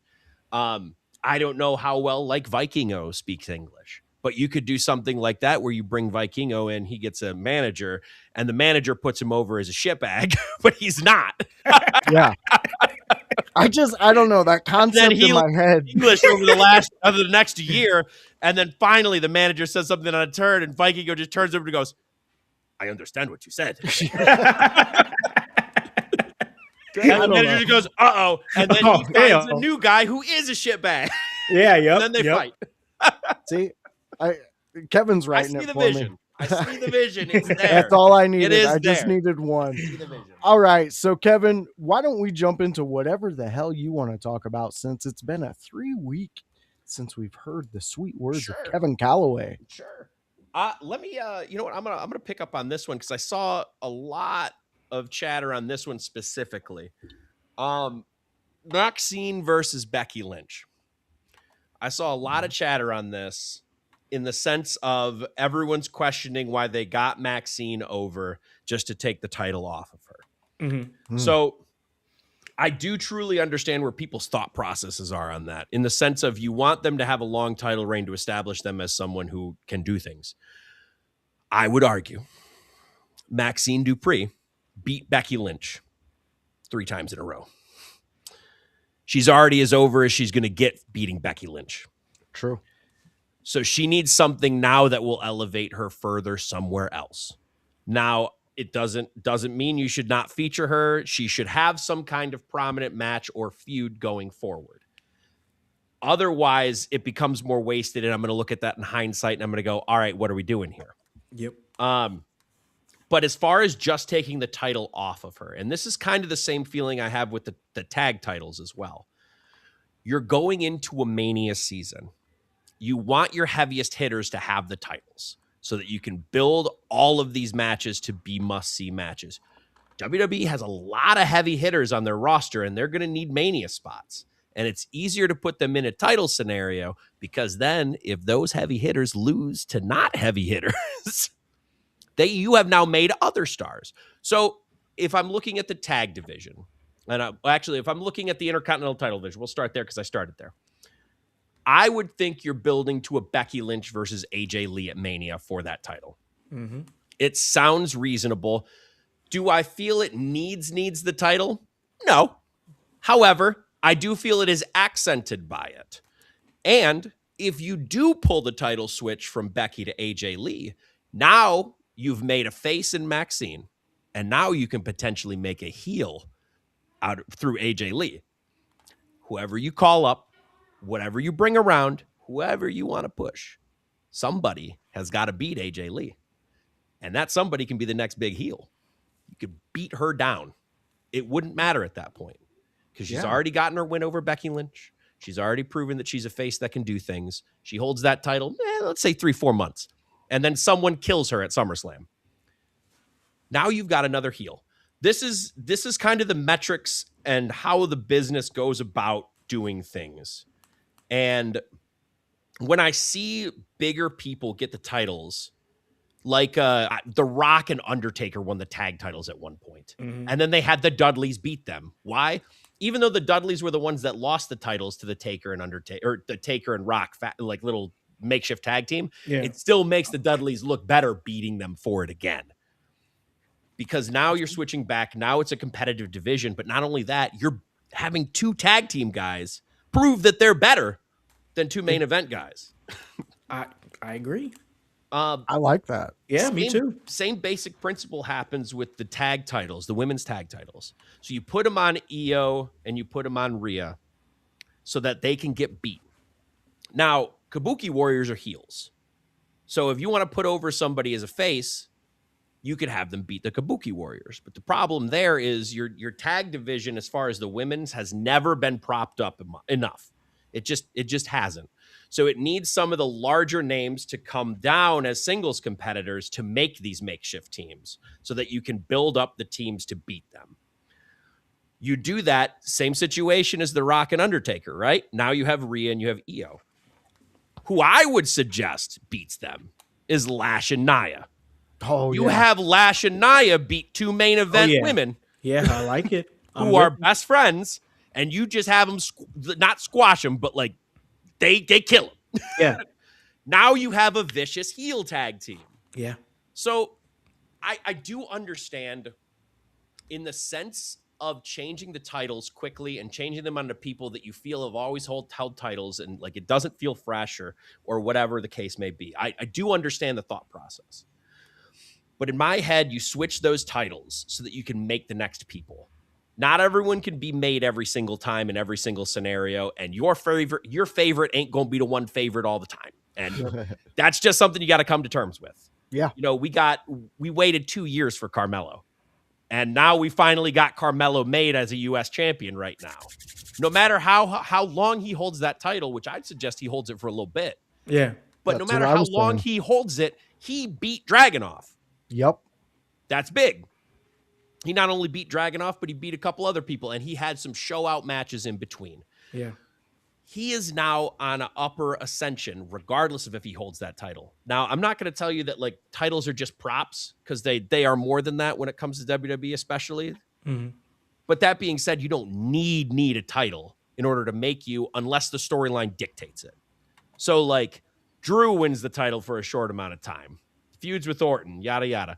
I don't know how well like Vikingo speaks English. But you could do something like that where you bring Vikingo in, he gets a manager, and the manager puts him over as a shitbag, but he's not. Yeah. I don't know that concept in my head. English over the next year, and then finally the manager says something on a turn, and Vikingo just turns over and goes, "I understand what you said." And the manager just goes, "Uh-oh," and then he finds a new guy who is a shitbag. Yeah, yeah. And then they fight. See, Kevin's writing it for me. I see the vision. It's there. That's all I needed. It is I just there. needed one. All right. So, Kevin, why don't we jump into whatever the hell you want to talk about, since it's been a 3-week since we've heard the sweet words of Kevin Kalloway. Sure. Let me, you know what? I'm gonna pick up on this one because I saw a lot of chatter on this one specifically. Maxine versus Becky Lynch. I saw a lot of chatter on this in the sense of everyone's questioning why they got Maxine over just to take the title off of her. Mm-hmm. So I do truly understand where people's thought processes are on that, in the sense of you want them to have a long title reign to establish them as someone who can do things. I would argue Maxine Dupree beat Becky Lynch 3 times in a row. She's already as over as she's going to get beating Becky Lynch. True. So she needs something now that will elevate her further somewhere else. Now, it doesn't mean you should not feature her. She should have some kind of prominent match or feud going forward. Otherwise, it becomes more wasted, and I'm going to look at that in hindsight, and I'm going to go, all right, what are we doing here? Yep. But as far as just taking the title off of her, and this is kind of the same feeling I have with the tag titles as well. You're going into a Mania season. You want your heaviest hitters to have the titles so that you can build all of these matches to be must-see matches. WWE has a lot of heavy hitters on their roster, and they're going to need Mania spots. And it's easier to put them in a title scenario because then if those heavy hitters lose to not heavy hitters, you have now made other stars. So if I'm looking at the tag division, and if I'm looking at the Intercontinental title division, we'll start there because I started there. I would think you're building to a Becky Lynch versus AJ Lee at Mania for that title. Mm-hmm. It sounds reasonable. Do I feel it needs the title? No. However, I do feel it is accented by it. And if you do pull the title switch from Becky to AJ Lee, now you've made a face in Maxine, and now you can potentially make a heel through AJ Lee. Whoever you call up, whatever you bring around, whoever you want to push, somebody has got to beat AJ Lee. And that somebody can be the next big heel. You could beat her down. It wouldn't matter at that point because she's already gotten her win over Becky Lynch. She's already proven that she's a face that can do things. She holds that title, let's say 3-4 months. And then someone kills her at SummerSlam. Now you've got another heel. This is kind of the metrics and how the business goes about doing things. And when I see bigger people get the titles, like The Rock and Undertaker won the tag titles at one point. Mm-hmm. And then they had the Dudleys beat them. Why? Even though the Dudleys were the ones that lost the titles to the Taker and Undertaker, or the Taker and Rock, like little makeshift tag team, it still makes the Dudleys look better beating them for it again. Because now you're switching back. Now it's a competitive division. But not only that, you're having 2 tag team guys prove that they're better than 2 main event guys. I agree. I like that. Yeah, me too. Same basic principle happens with the tag titles, the women's tag titles. So you put them on Io and you put them on Rhea so that they can get beat. Now, Kabuki Warriors are heels. So if you want to put over somebody as a face, you could have them beat the Kabuki Warriors. But the problem there is your tag division, as far as the women's, has never been propped up enough. It just hasn't. So it needs some of the larger names to come down as singles competitors to make these makeshift teams so that you can build up the teams to beat them. You do that, same situation as The Rock and Undertaker, right? Now you have Rhea and you have Io. Who I would suggest beats them is Lash and Nia. You have Lash and Nia beat 2 main event women. Yeah, I like it. Who are best friends, and you just have them not squash them, but like they kill them. Yeah. Now you have a vicious heel tag team. Yeah. So I do understand in the sense of changing the titles quickly and changing them onto people that you feel have always held titles and like it doesn't feel fresh or whatever the case may be. I do understand the thought process. But in my head, you switch those titles so that you can make the next people. Not everyone can be made every single time in every single scenario, and your favorite ain't gonna be the one favorite all the time. And that's just something you got to come to terms with. Yeah. You know, we waited 2 years for Carmelo. And now we finally got Carmelo made as a US champion right now. No matter how long he holds that title, which I'd suggest he holds it for a little bit. Yeah. But no matter how long he holds it, he beat Dragunov. Yep. That's big. He not only beat Dragunov, but he beat a couple other people, and he had some show out matches in between. Yeah. He is now on an upper ascension, regardless of if he holds that title. Now, I'm not going to tell you that like titles are just props because they are more than that when it comes to WWE, especially. Mm-hmm. But that being said, you don't need a title in order to make you, unless the storyline dictates it. So like Drew wins the title for a short amount of time, feuds with Orton, yada yada.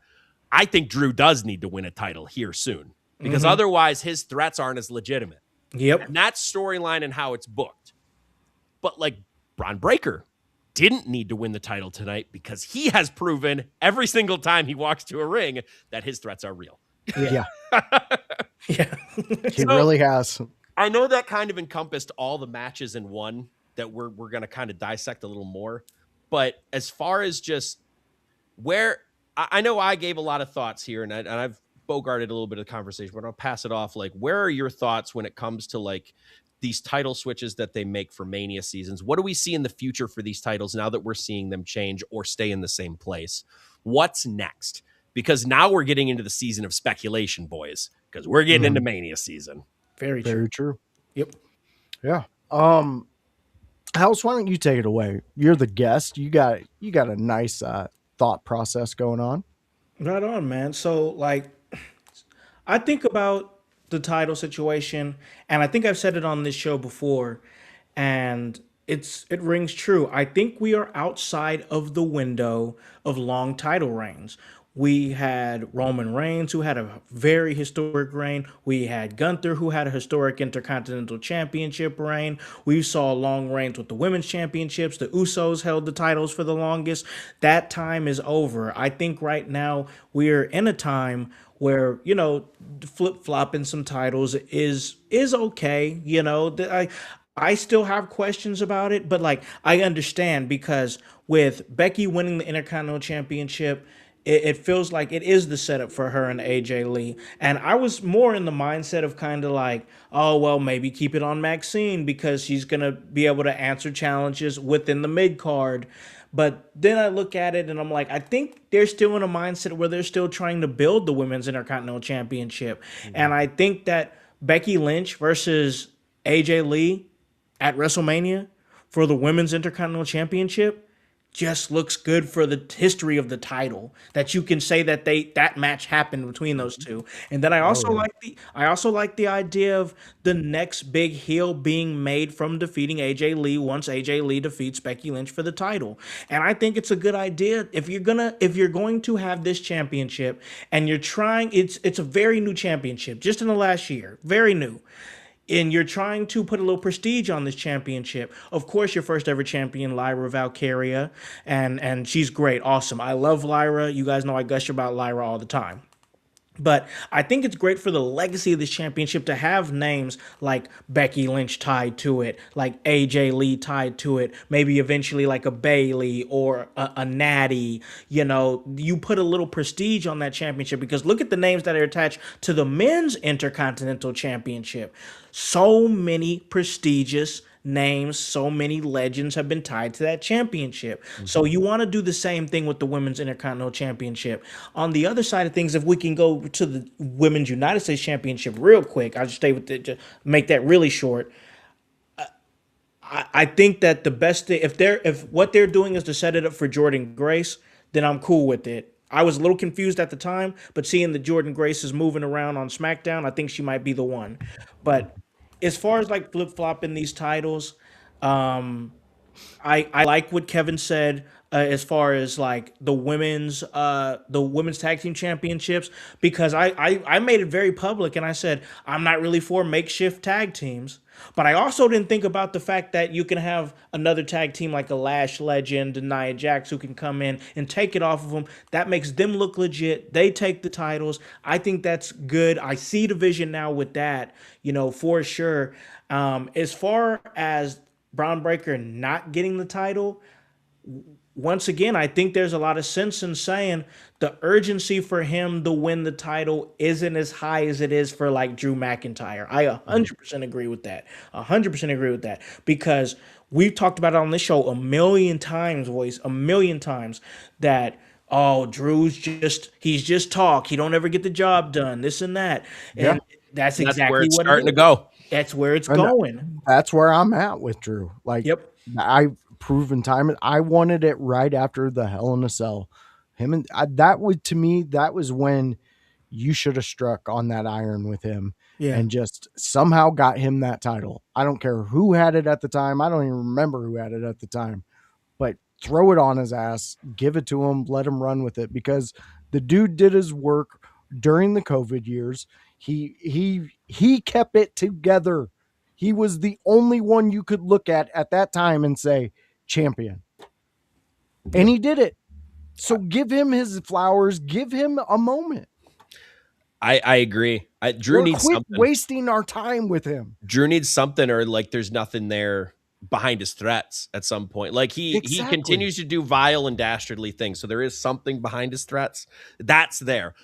I think Drew does need to win a title here soon because otherwise his threats aren't as legitimate. Yep. And that's storyline and how it's booked. But like Bron Breakker didn't need to win the title tonight because he has proven every single time he walks to a ring that his threats are real. Yeah. Yeah. He really has. I know that kind of encompassed all the matches in one that we're going to kind of dissect a little more. But as far as just where I know I gave a lot of thoughts here and I've bogarted a little bit of the conversation, but I'll pass it off. Like, where are your thoughts when it comes to like these title switches that they make for Mania seasons? What do we see in the future for these titles now that we're seeing them change or stay in the same place? What's next? Because now we're getting into the season of speculation, boys, because we're getting into Mania season. Very true. Very true. Yep. Yeah. House, why don't you take it away? You're the guest. You got a nice thought process going on. Right on, man. So like I think about the title situation, and I think I've said it on this show before, and it rings true. I think we are outside of the window of long title reigns. We had Roman Reigns, who had a very historic reign. We had Gunther, who had a historic Intercontinental Championship reign. We saw long reigns with the Women's Championships. The Usos held the titles for the longest. That time is over. I think right now we're in a time where, you know, flip-flopping some titles is okay. You know, I still have questions about it, but like I understand because with Becky winning the Intercontinental Championship, it feels like it is the setup for her and AJ Lee. And I was more in the mindset of kind of like, oh, well, maybe keep it on Maxine because she's going to be able to answer challenges within the mid card. But then I look at it and I'm like, I think they're still in a mindset where they're still trying to build the Women's Intercontinental Championship. And I think that Becky Lynch versus AJ Lee at WrestleMania for the Women's Intercontinental Championship just looks good for the history of the title, that you can say that that match happened between those two. And then I also like the idea of the next big heel being made from defeating AJ Lee once AJ Lee defeats Becky Lynch for the title. And I think it's a good idea if you're going to have this championship and you're trying, it's a very new championship just in the last year, very new. And you're trying to put a little prestige on this championship. Of course, your first ever champion, Lyra Valkyria, and she's great, awesome. I love Lyra. You guys know I gush about Lyra all the time. But I think it's great for the legacy of this championship to have names like Becky Lynch tied to it, like AJ Lee tied to it, maybe eventually like a Bayley or a Natty. You know, you put a little prestige on that championship because look at the names that are attached to the men's Intercontinental Championship. So many prestigious names, so many legends have been tied to that championship. So you want to do the same thing with the Women's Intercontinental Championship. On the other side of things, if we can go to the Women's United States Championship real quick, I'll just stay with it to make that really short. I think that the best thing, if what they're doing is to set it up for Jordynne Grace, then I'm cool with it. I was a little confused at the time, but seeing that Jordynne Grace is moving around on SmackDown, I think she might be the one. But as far as like flip-flopping these titles, I like what Kevin said as far as like the women's tag team championships, because I made it very public and I said I'm not really for makeshift tag teams, but I also didn't think about the fact that you can have another tag team like a Lash Legend and Nia Jax who can come in and take it off of them. That makes them look legit. They take the titles. I think that's good. I see the vision now with that, for sure. As far as Braun Breaker not getting the title, once again, I think there's a lot of sense in saying the urgency for him to win the title isn't as high as it is for like Drew McIntyre. I 100% agree with that. 100% agree with that, because we've talked about it on this show a million times, a million times, that he's just talk. He don't ever get the job done. This and that, and that's That's exactly where it's what starting it to is. go. That's where it's And going. that's where I'm at with Drew. Like, Yep. I've proven time. I wanted it right after the Hell in a Cell. That would, to me, that was when you should have struck on that iron with him Yeah. and just somehow got him that title. I don't care who had it at the time. I don't even remember who had it at the time, but throw it on his ass, give it to him, let him run with it, because the dude did his work during the COVID years. He kept it together. He was the only one you could look at that time and say champion. And he did it. So give him his flowers, give him a moment. I agree. Drew needs quit something. wasting our time with him. Drew needs something, or like there's nothing there behind his threats at some point. Like he continues to do vile and dastardly things. So there is something behind his threats. That's there.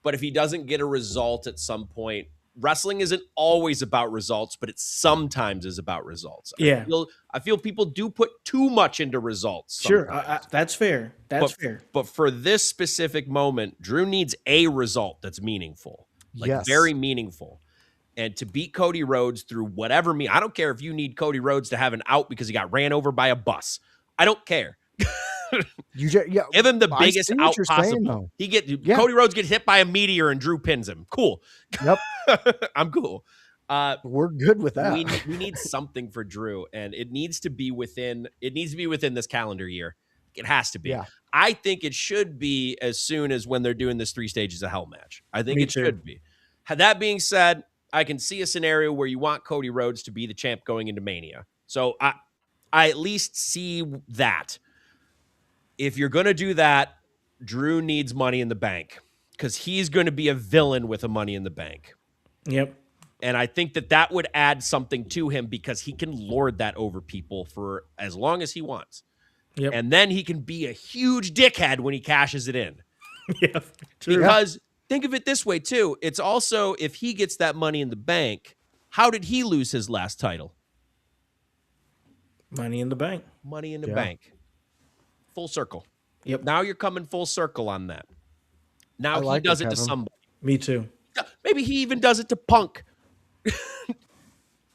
But if he doesn't get a result at some point, wrestling isn't always about results, but it sometimes is about results. Yeah. I feel people do put too much into results. Sure. That's fair. Fair. But for this specific moment, Drew needs a result that's meaningful, like very meaningful. And to beat Cody Rhodes through whatever I don't care if you need Cody Rhodes to have an out because he got ran over by a bus. I don't care. Give him the biggest out possible. Cody Rhodes gets hit by a meteor and Drew pins him. Cool. Yep. I'm cool. We're good with that. We need something for Drew, and it needs to be within this calendar year. It has to be. Yeah. I think it should be as soon as when they're doing this 3 stages of hell match. I think should be. That being said, I can see a scenario where you want Cody Rhodes to be the champ going into Mania. So I at least see that. If you're going to do that, Drew needs Money in the Bank, because he's going to be a villain with a Money in the Bank. Yep. And I think that would add something to him, because he can lord that over people for as long as he wants. Yep. And then he can be a huge dickhead when he cashes it in. Yeah. Because think of it this way, too. It's also, if he gets that Money in the Bank, how did he lose his last title? Money in the Bank. Money in the Bank. Full circle. Yep. Now you're coming full circle on that. Now he does it to somebody. Me too. Maybe he even does it to Punk.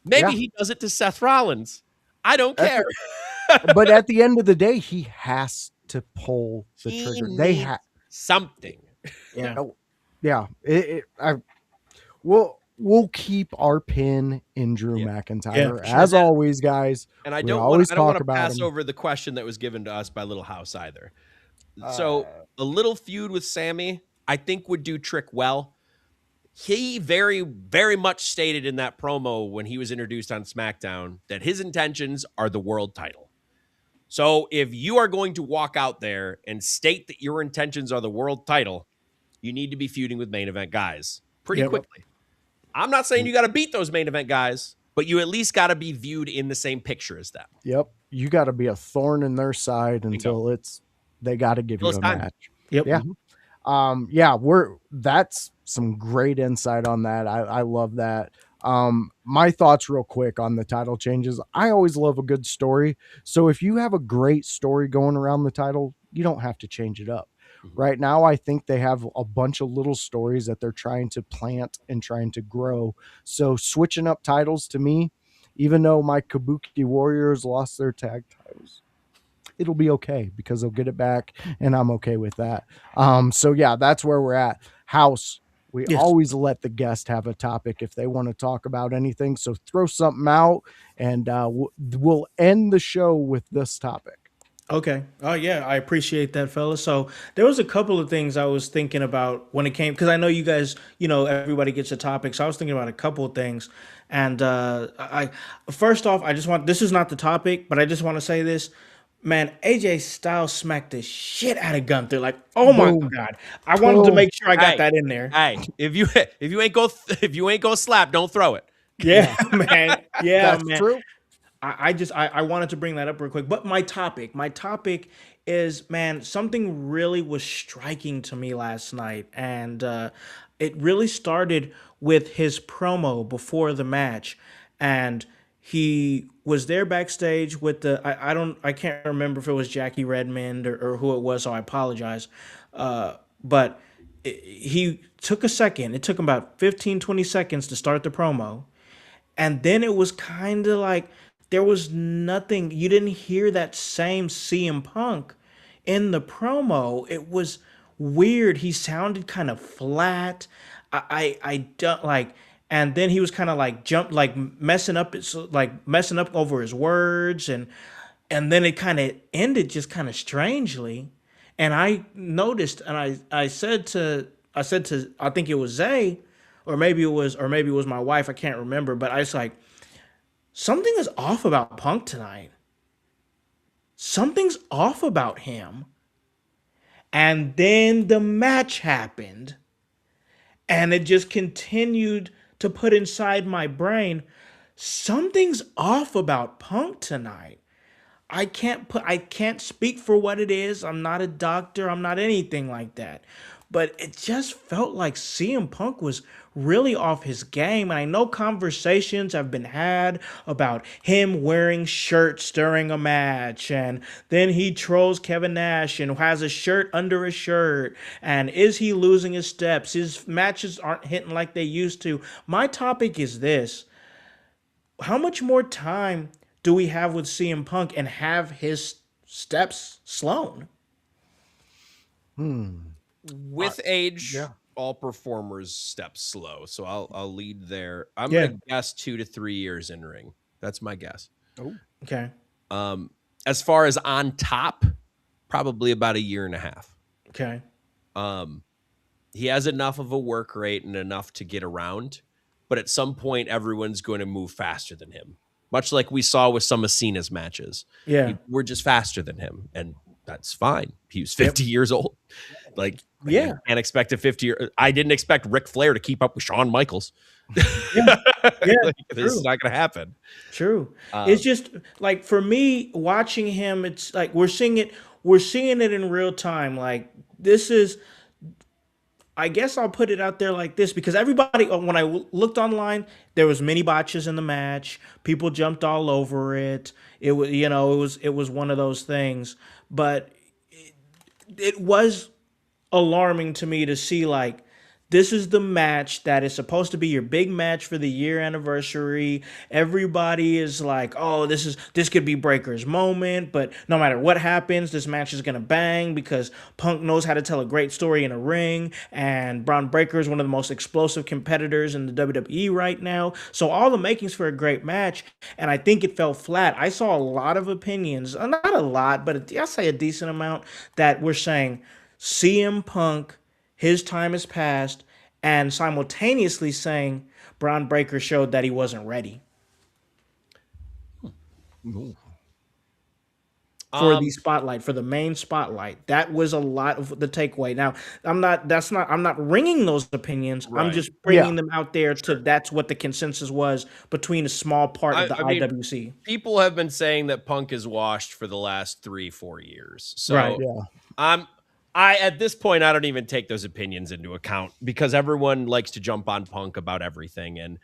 Maybe he does it to Seth Rollins. I don't care. But at the end of the day, he has to pull the trigger. They have something. Yeah. We'll keep our pin in Drew McIntyre as always, guys. And I don't want to pass over the question that was given to us by Little House either. So a little feud with Sammy, I think, would do Trick well. He very, very much stated in that promo when he was introduced on SmackDown that his intentions are the world title. So if you are going to walk out there and state that your intentions are the world title, you need to be feuding with main event guys pretty quickly. I'm not saying you got to beat those main event guys, but you at least got to be viewed in the same picture as them. Yep. You got to be a thorn in their side until they got to give you a match. Yep. Yeah. That's some great insight on that. I love that. My thoughts real quick on the title changes. I always love a good story. So if you have a great story going around the title, you don't have to change it up. Right now, I think they have a bunch of little stories that they're trying to plant and trying to grow. So switching up titles, to me, even though my Kabuki Warriors lost their tag titles, it'll be okay because they'll get it back, and I'm okay with that. So yeah, that's where we're at. House, We Yes. always let the guest have a topic if they want to talk about anything. So throw something out, and we'll end the show with this topic. Okay. Oh yeah, I appreciate that, fella. So there was a couple of things I was thinking about when it came, because I know you guys, everybody gets a topic. So I was thinking about a couple of things, and I first off, I just want, this is not the topic, but I just want to say this. Man, AJ Styles smacked the shit out of Gunther. Like, oh my Boom. god, I wanted to Boom. make sure I got Hey, that in there. Hey, if you ain't go slap, don't throw it. Yeah, man. Yeah, That's man. true. I wanted to bring that up real quick. But my topic is, man, something really was striking to me last night, and it really started with his promo before the match, and he was there backstage with I can't remember if it was Jackie Redmond or who it was, so I apologize, but he took a second. It took him about 15, 20 seconds to start the promo, and then it was kind of like there was nothing. You didn't hear that same CM Punk in the promo. It was weird. He sounded kind of flat. I don't like, and then he was kind of like messing up over his words, and then it kind of ended just kind of strangely. And I noticed, and I said to I think it was Zay, or maybe it was my wife. I can't remember, but I was like, something is off about Punk tonight. Something's off about him. And then the match happened, and it just continued to put inside my brain, something's off about Punk tonight. I can't speak for what it is. I'm not a doctor. I'm not anything like that. But it just felt like CM Punk was really off his game. And I know conversations have been had about him wearing shirts during a match. And then he trolls Kevin Nash and has a shirt under a shirt. And is he losing his steps? His matches aren't hitting like they used to. My topic is this: how much more time do we have with CM Punk and have his steps slown? With age, yeah. all performers step slow. So I'll lead there. I'm Yeah. gonna guess 2 to 3 years in ring. That's my guess. Okay. As far as on top, probably about a year and a half. Okay. He has enough of a work rate and enough to get around, but at some point, everyone's going to move faster than him. Much like we saw with some of Cena's matches. Yeah. We're just faster than him, and that's fine. He was 50 years old. Like, Yeah. you can't expect a 50-year. I didn't expect Ric Flair to keep up with Shawn Michaels. Yeah. Like, this is True. not going to happen. True. It's just like, for me, watching him, it's like we're seeing it in real time. Like, this is, I guess I'll put it out there like this, because everybody, when I looked online, there was many botches in the match. People jumped all over it. It was, it was one of those things. But it was alarming to me to see, like, this is the match that is supposed to be your big match for the year anniversary. Everybody is like, oh, this could be Breaker's moment, but no matter what happens, this match is gonna bang because Punk knows how to tell a great story in a ring, and Braun Breaker is one of the most explosive competitors in the WWE right now. So all the makings for a great match, and I think it fell flat. I saw a lot of opinions, not a lot, but I'll say a decent amount, that were saying CM Punk, his time has passed, and simultaneously saying Braun Breaker showed that he wasn't ready for the spotlight, for the main spotlight. That was a lot of the takeaway. Now, I'm not ringing those opinions. I'm Right. just bringing them out there to, that's what the consensus was between a small part of the I mean, IWC. People have been saying that Punk is washed for the last 3-4 years. So Right. Yeah. at this point, I don't even take those opinions into account, because everyone likes to jump on Punk about everything. And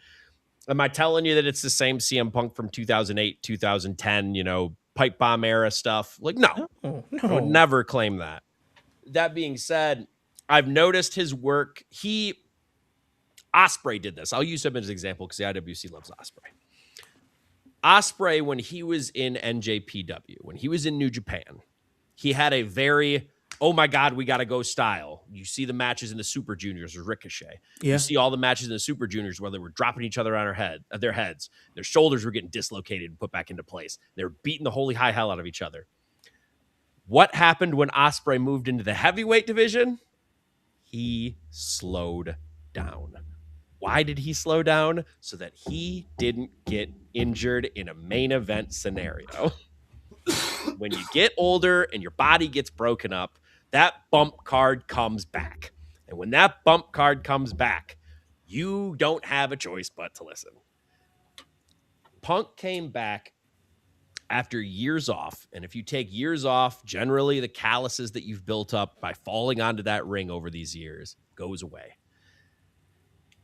am I telling you that it's the same CM Punk from 2008, 2010, pipe bomb era stuff? Like, no. Oh, I would no. never claim that. That being said, I've noticed his work. Ospreay did this. I'll use him as an example because the IWC loves Ospreay. Ospreay, when he was in NJPW, when he was in New Japan, he had a very oh my God, we got to go style. You see the matches in the Super Juniors with Ricochet. Yeah. You see all the matches in the Super Juniors where they were dropping each other on their heads. Their shoulders were getting dislocated and put back into place. They were beating the holy high hell out of each other. What happened when Ospreay moved into the heavyweight division? He slowed down. Why did he slow down? So that he didn't get injured in a main event scenario. When you get older and your body gets broken up, that bump card comes back. And when that bump card comes back, you don't have a choice but to listen. Punk came back after years off. And if you take years off, generally the calluses that you've built up by falling onto that ring over these years goes away.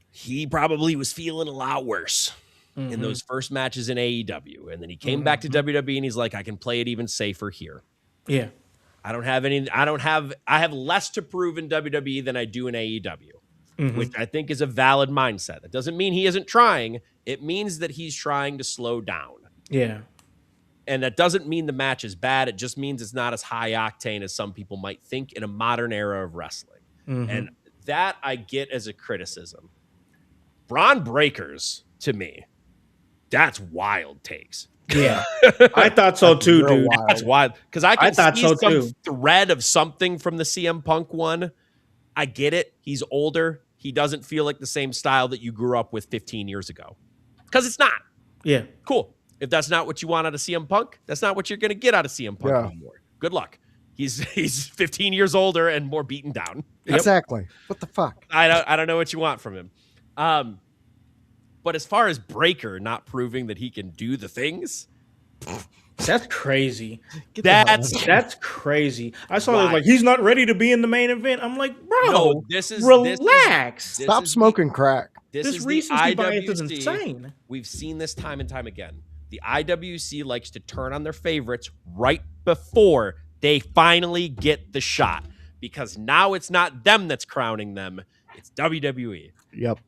He probably was feeling a lot worse in those first matches in AEW. And then he came back to WWE and he's like, I can play it even safer here. Yeah. I have less to prove in WWE than I do in AEW, which I think is a valid mindset. That doesn't mean he isn't trying. It means that he's trying to slow down. Yeah. And that doesn't mean the match is bad. It just means it's not as high octane as some people might think in a modern era of wrestling. And that I get as a criticism. Braun Breakers, to me, that's wild takes. Yeah. I thought so too, dude. wild. That's wild. Because I can thought see so some too. thread of something from the CM Punk one. I get it. He's older. He doesn't feel like the same style that you grew up with 15 years ago. Because it's not. Yeah. Cool. If that's not what you want out of CM Punk, that's not what you're going to get out of CM Punk anymore. Good luck. He's 15 years older and more beaten down. Exactly. What the fuck? I don't know what you want from him. But as far as Breaker not proving that he can do the things, That's crazy. that's crazy. I saw Why? it like he's not ready to be in the main event. I'm like, bro, No, this is relax. this Stop is smoking crack. This This is the recency bias is IWC. insane. We've seen this time and time again. The IWC likes to turn on their favorites right before they finally get the shot, because now it's not them that's crowning them. It's WWE. Yep.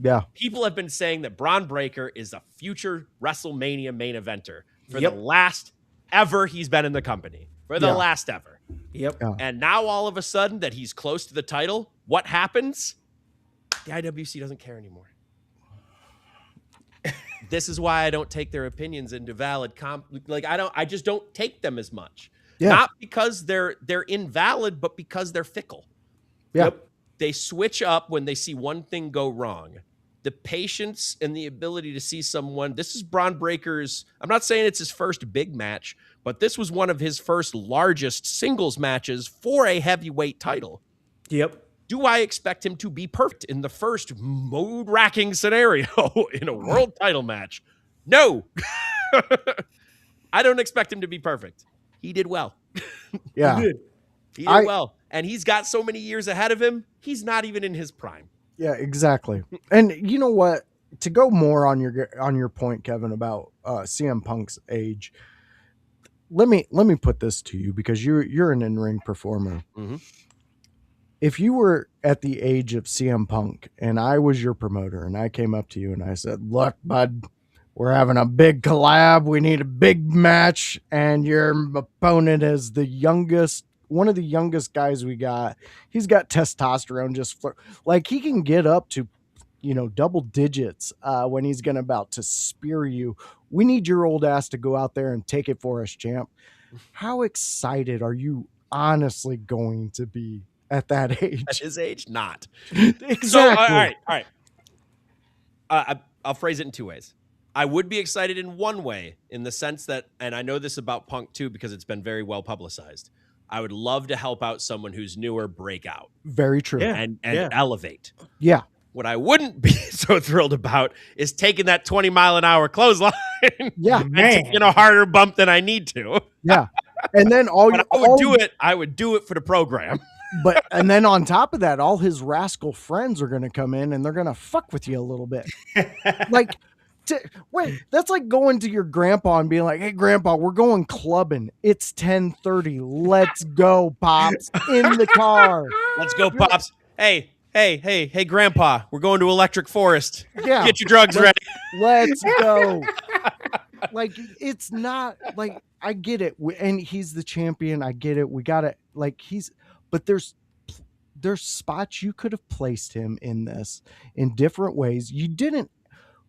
Yeah. People have been saying that Braun Breaker is a future WrestleMania main eventer for Yep. the last ever he's been in the company. For the last ever. Yep. Yeah. And now all of a sudden that he's close to the title, what happens? The IWC doesn't care anymore. This is why I don't take their opinions into valid I just don't take them as much. Yeah. Not because they're invalid, but because they're fickle. Yeah. Yep. They switch up when they see one thing go wrong. The patience and the ability to see someone. This is Braun Breaker's. I'm not saying it's his first big match, but this was one of his first largest singles matches for a heavyweight title. Yep. Do I expect him to be perfect in the first mood-racking scenario in a world title match? No. I don't expect him to be perfect. He did well. Yeah. He did well. And he's got so many years ahead of him, he's not even in his prime. Yeah, exactly. And you know what? To go more on your point, Kevin, about CM Punk's age, let me put this to you, because you're an in-ring performer. Mm-hmm. If you were at the age of CM Punk and I was your promoter and I came up to you and I said, "Look, bud, we're having a big collab. We need a big match, and your opponent is one of the youngest guys we got. He's got testosterone, like he can get up to, double digits when he's about to spear you. We need your old ass to go out there and take it for us, champ." How excited are you honestly going to be at that age? At his age, not. Exactly. So, all right. I'll phrase it in two ways. I would be excited in one way, in the sense that, and I know this about Punk too, because it's been very well publicized, I would love to help out someone who's newer break out. Very true. Yeah. And elevate. Yeah. What I wouldn't be so thrilled about is taking that 20-mile-an-hour clothesline Yeah. and taking a harder bump than I need to. Yeah. And then I would do it for the program. And then on top of that, all his rascal friends are going to come in and they're going to fuck with you a little bit. Wait, that's like going to your grandpa and being like, "Hey, grandpa, we're going clubbing. It's 10:30. Let's go, Pops, in the car." Let's go, Pops. Hey, grandpa, we're going to Electric Forest. Yeah. Get your drugs ready. Let's go. like it's not like I get it, and he's the champion. I get it. We got it. Like but there's spots you could have placed him in this in different ways. You didn't.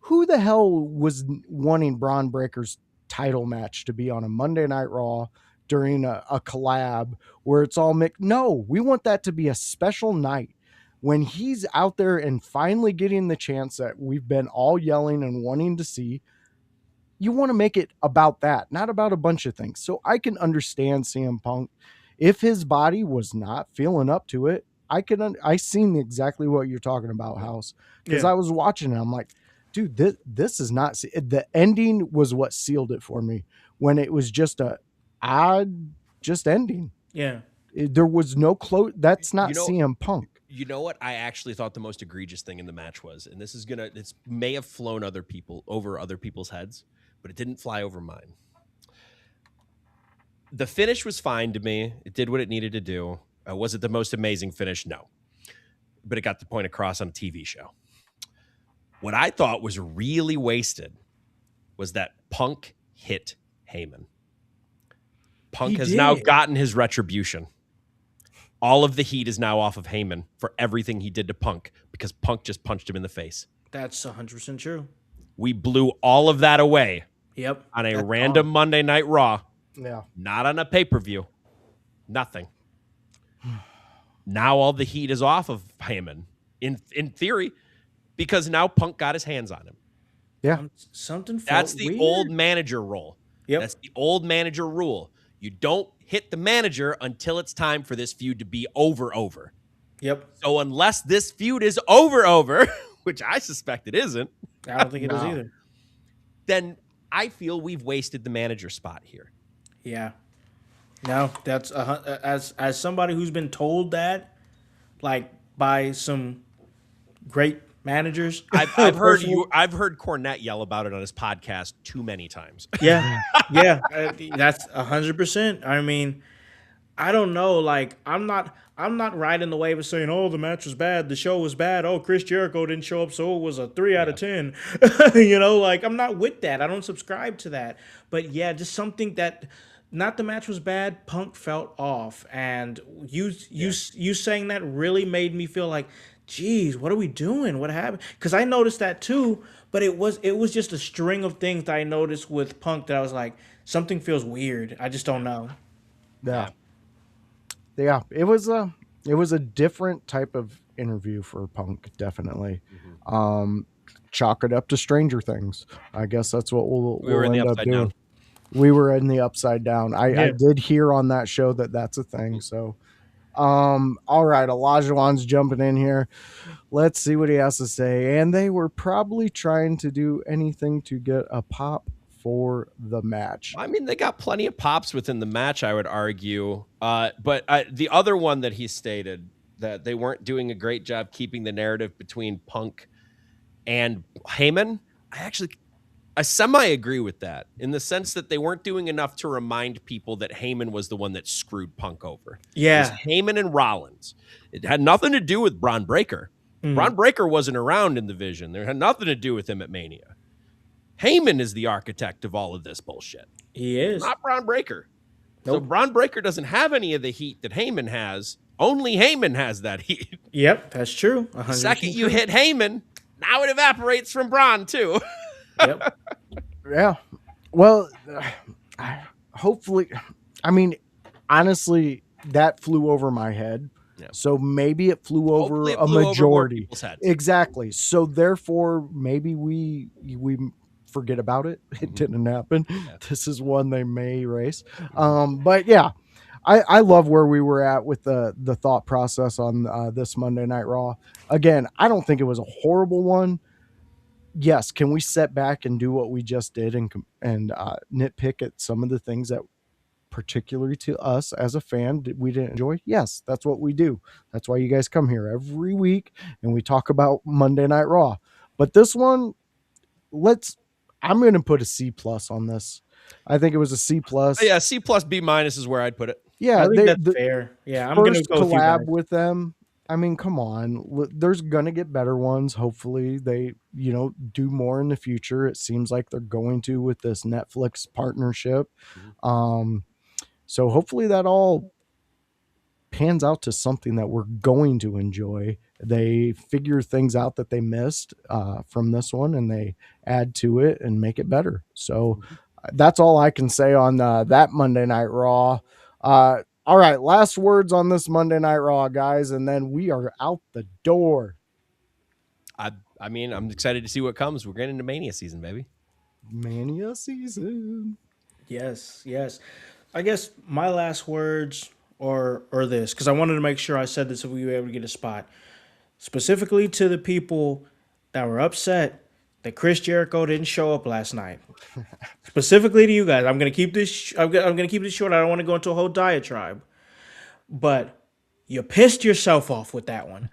Who the hell was wanting Braun Breaker's title match to be on a Monday Night Raw during a collab where it's all mixed? No, we want that to be a special night when he's out there and finally getting the chance that we've been all yelling and wanting to see. You want to make it about that, not about a bunch of things. So I can understand CM Punk if his body was not feeling up to it. I seen exactly what you're talking about, House, because I was watching it. I'm like, dude, this is not. The ending was what sealed it for me when it was just a odd, just ending. Yeah, There was no close. That's not CM Punk. You know what I actually thought the most egregious thing in the match was, and this may have flown over other people's heads, but it didn't fly over mine. The finish was fine to me. It did what it needed to do. Was it the most amazing finish? No. But it got the point across on a TV show. What I thought was really wasted was that Punk hit Heyman. Punk has now gotten his retribution. All of the heat is now off of Heyman for everything he did to Punk because Punk just punched him in the face. That's 100% true. We blew all of that away. Yep. On a random Monday Night Raw. Yeah. Not on a pay-per-view. Nothing. Now all the heat is off of Heyman, in theory, because now Punk got his hands on him. Yeah. That's the old manager role. Yep. That's the old manager rule. You don't hit the manager until it's time for this feud to be over. Yep. So unless this feud is over, which I suspect it isn't. I don't think it is either. Then I feel we've wasted the manager spot here. Yeah. No, that's as somebody who's been told that, like by some great managers. I've heard Cornette yell about it on his podcast too many times. Yeah, that's 100%. I mean, I don't know. Like, I'm not riding the wave of saying, "Oh, the match was bad, the show was bad. Oh, Chris Jericho didn't show up, so it was a 3 out of 10." Like I'm not with that. I don't subscribe to that. But yeah, just something that. Not the match was bad. Punk felt off, and you saying that really made me feel like, geez, what are we doing? What happened? Because I noticed that too, but it was just a string of things that I noticed with Punk that I was like, something feels weird. I just don't know. Yeah. It was a different type of interview for Punk, definitely. Mm-hmm. Chalk it up to Stranger Things. I guess that's what we'll end up doing. Down. We were in the Upside Down. I did hear on that show that's a thing. So, all right, Olajuwon's jumping in here. Let's see what he has to say. And they were probably trying to do anything to get a pop for the match. I mean, they got plenty of pops within the match, I would argue. But the other one that he stated, that they weren't doing a great job keeping the narrative between Punk and Heyman, I semi-agree with that in the sense that they weren't doing enough to remind people that Heyman was the one that screwed Punk over. Yeah. It was Heyman and Rollins. It had nothing to do with Braun Breaker. Mm. Braun Breaker wasn't around in the vision. There had nothing to do with him at Mania. Heyman is the architect of all of this bullshit. He is. Not Braun Breaker. Nope. So Braun Breaker doesn't have any of the heat that Heyman has. Only Heyman has that heat. Yep, that's true. The second you hit Heyman, now it evaporates from Braun too. Yep. Yeah. Well, hopefully, I mean, honestly, that flew over my head. Yeah. So maybe it flew over a majority. Exactly. So therefore, maybe we forget about it. It didn't happen. Yeah. This is one they may erase. But yeah, I love where we were at with the thought process on this Monday Night Raw. Again, I don't think it was a horrible one. Yes, can we set back and do what we just did and nitpick at some of the things that particularly to us as a fan we didn't enjoy? Yes, that's what we do. That's why you guys come here every week and we talk about Monday Night Raw. But this one, I'm going to put a C+ on this. I think it was a C+. Yeah, C+, B- is where I'd put it. Yeah, I think that's fair. Yeah, I'm going to go collab with them. I mean, come on. There's gonna get better ones. Hopefully, they do more in the future. It seems like they're going to with this Netflix partnership. Mhm. So hopefully that all pans out to something that we're going to enjoy. They figure things out that they missed from this one, and they add to it and make it better. So that's all I can say on that Monday Night Raw. All right, last words on this Monday Night Raw, guys, and then we are out the door. I mean, I'm excited to see what comes. We're getting into Mania season, baby. Mania season. Yes, yes. I guess my last words or this, because I wanted to make sure I said this so we were able to get a spot. Specifically to the people that were upset that Chris Jericho didn't show up last night. Specifically to you guys. I'm gonna keep this I'm gonna keep this short. I don't want to go into a whole diatribe. But you pissed yourself off with that one.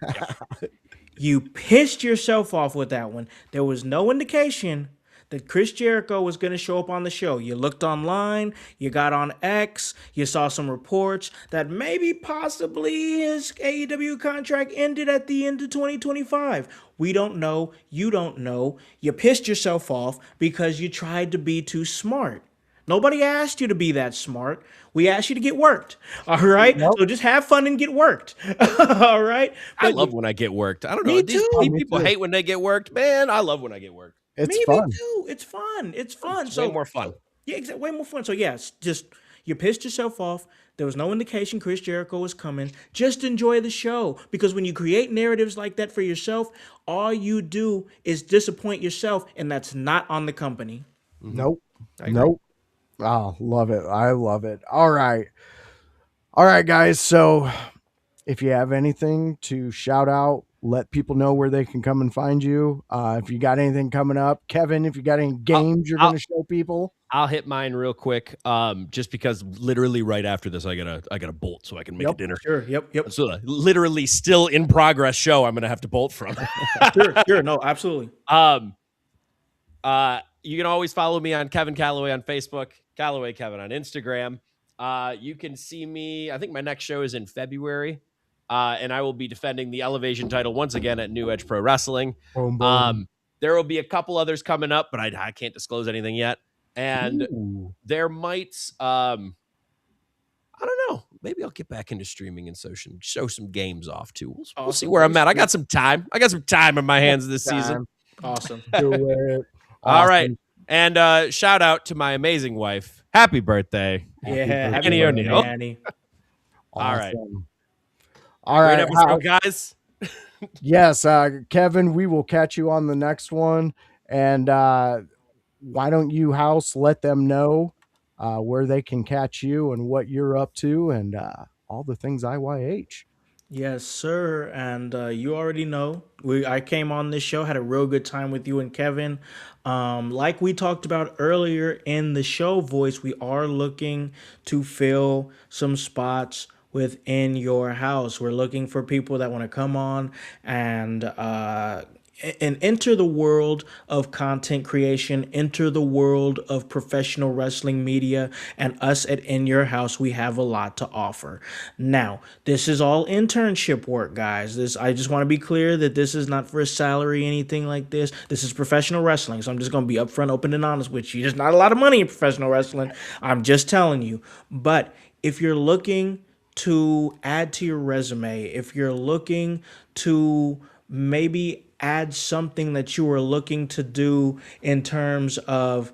You pissed yourself off with that one. There was no indication that Chris Jericho was going to show up on the show. You looked online, you got on X, you saw some reports that maybe possibly his AEW contract ended at the end of 2025. We don't know. You don't know. You pissed yourself off because you tried to be too smart. Nobody asked you to be that smart. We asked you to get worked. All right? Nope. So just have fun and get worked. All right? I love when I get worked. I don't know. Me These too. Me people too. hate when they get worked. Man, I love when I get worked. It's Me fun. too. It's fun. It's fun. It's So way more fun. yeah, exactly. Way more fun. So yes, just you pissed yourself off. There was no indication Chris Jericho was coming. Just enjoy the show, because when you create narratives like that for yourself, all you do is disappoint yourself, and that's not on the company. Nope. agree. Nope. Oh, love it. I love it. All right. All right, guys. So if you have anything to shout out, let people know where they can come and find you. If you got anything coming up, Kevin, if you got any games you're going to show people. I'll hit mine real quick. Just because literally right after this, I gotta bolt so I can make a dinner. Sure. Yep. So literally still in progress show I'm gonna have to bolt from. Sure. No, absolutely. You can always follow me on Kevin Kalloway on Facebook, Kalloway Kevin on Instagram. You can see me. I think my next show is in February, and I will be defending the Elevation title once again at New Edge Pro Wrestling. Boom, boom. There will be a couple others coming up, but I can't disclose anything yet. And Ooh. there might, I don't know. Maybe I'll get back into streaming and show some games off too. We'll see where I'm at. I got some time. In my hands this season. Awesome. Do it. All right. And shout out to my amazing wife. Happy birthday. Yeah. Happy Happy birthday, birthday, O'Neal. Annie. All right. All Great right. episode, guys. Yes, Kevin, we will catch you on the next one. And why don't you, House, let them know where they can catch you and what you're up to and all the things IYH. Yes, sir. And you already know, I came on this show, had a real good time with you and Kevin. Like we talked about earlier in the show, Voice, we are looking to fill some spots within your house. We're looking for people that want to come on and enter the world of content creation, enter the world of professional wrestling media, and us at In Your House, we have a lot to offer. Now, this is all internship work, guys. I just want to be clear that this is not for a salary, anything like this. This is professional wrestling, so I'm just going to be upfront, open, and honest with you. There's not a lot of money in professional wrestling. I'm just telling you. But if you're looking to add to your resume, if you're looking to maybe add something that you were looking to do in terms of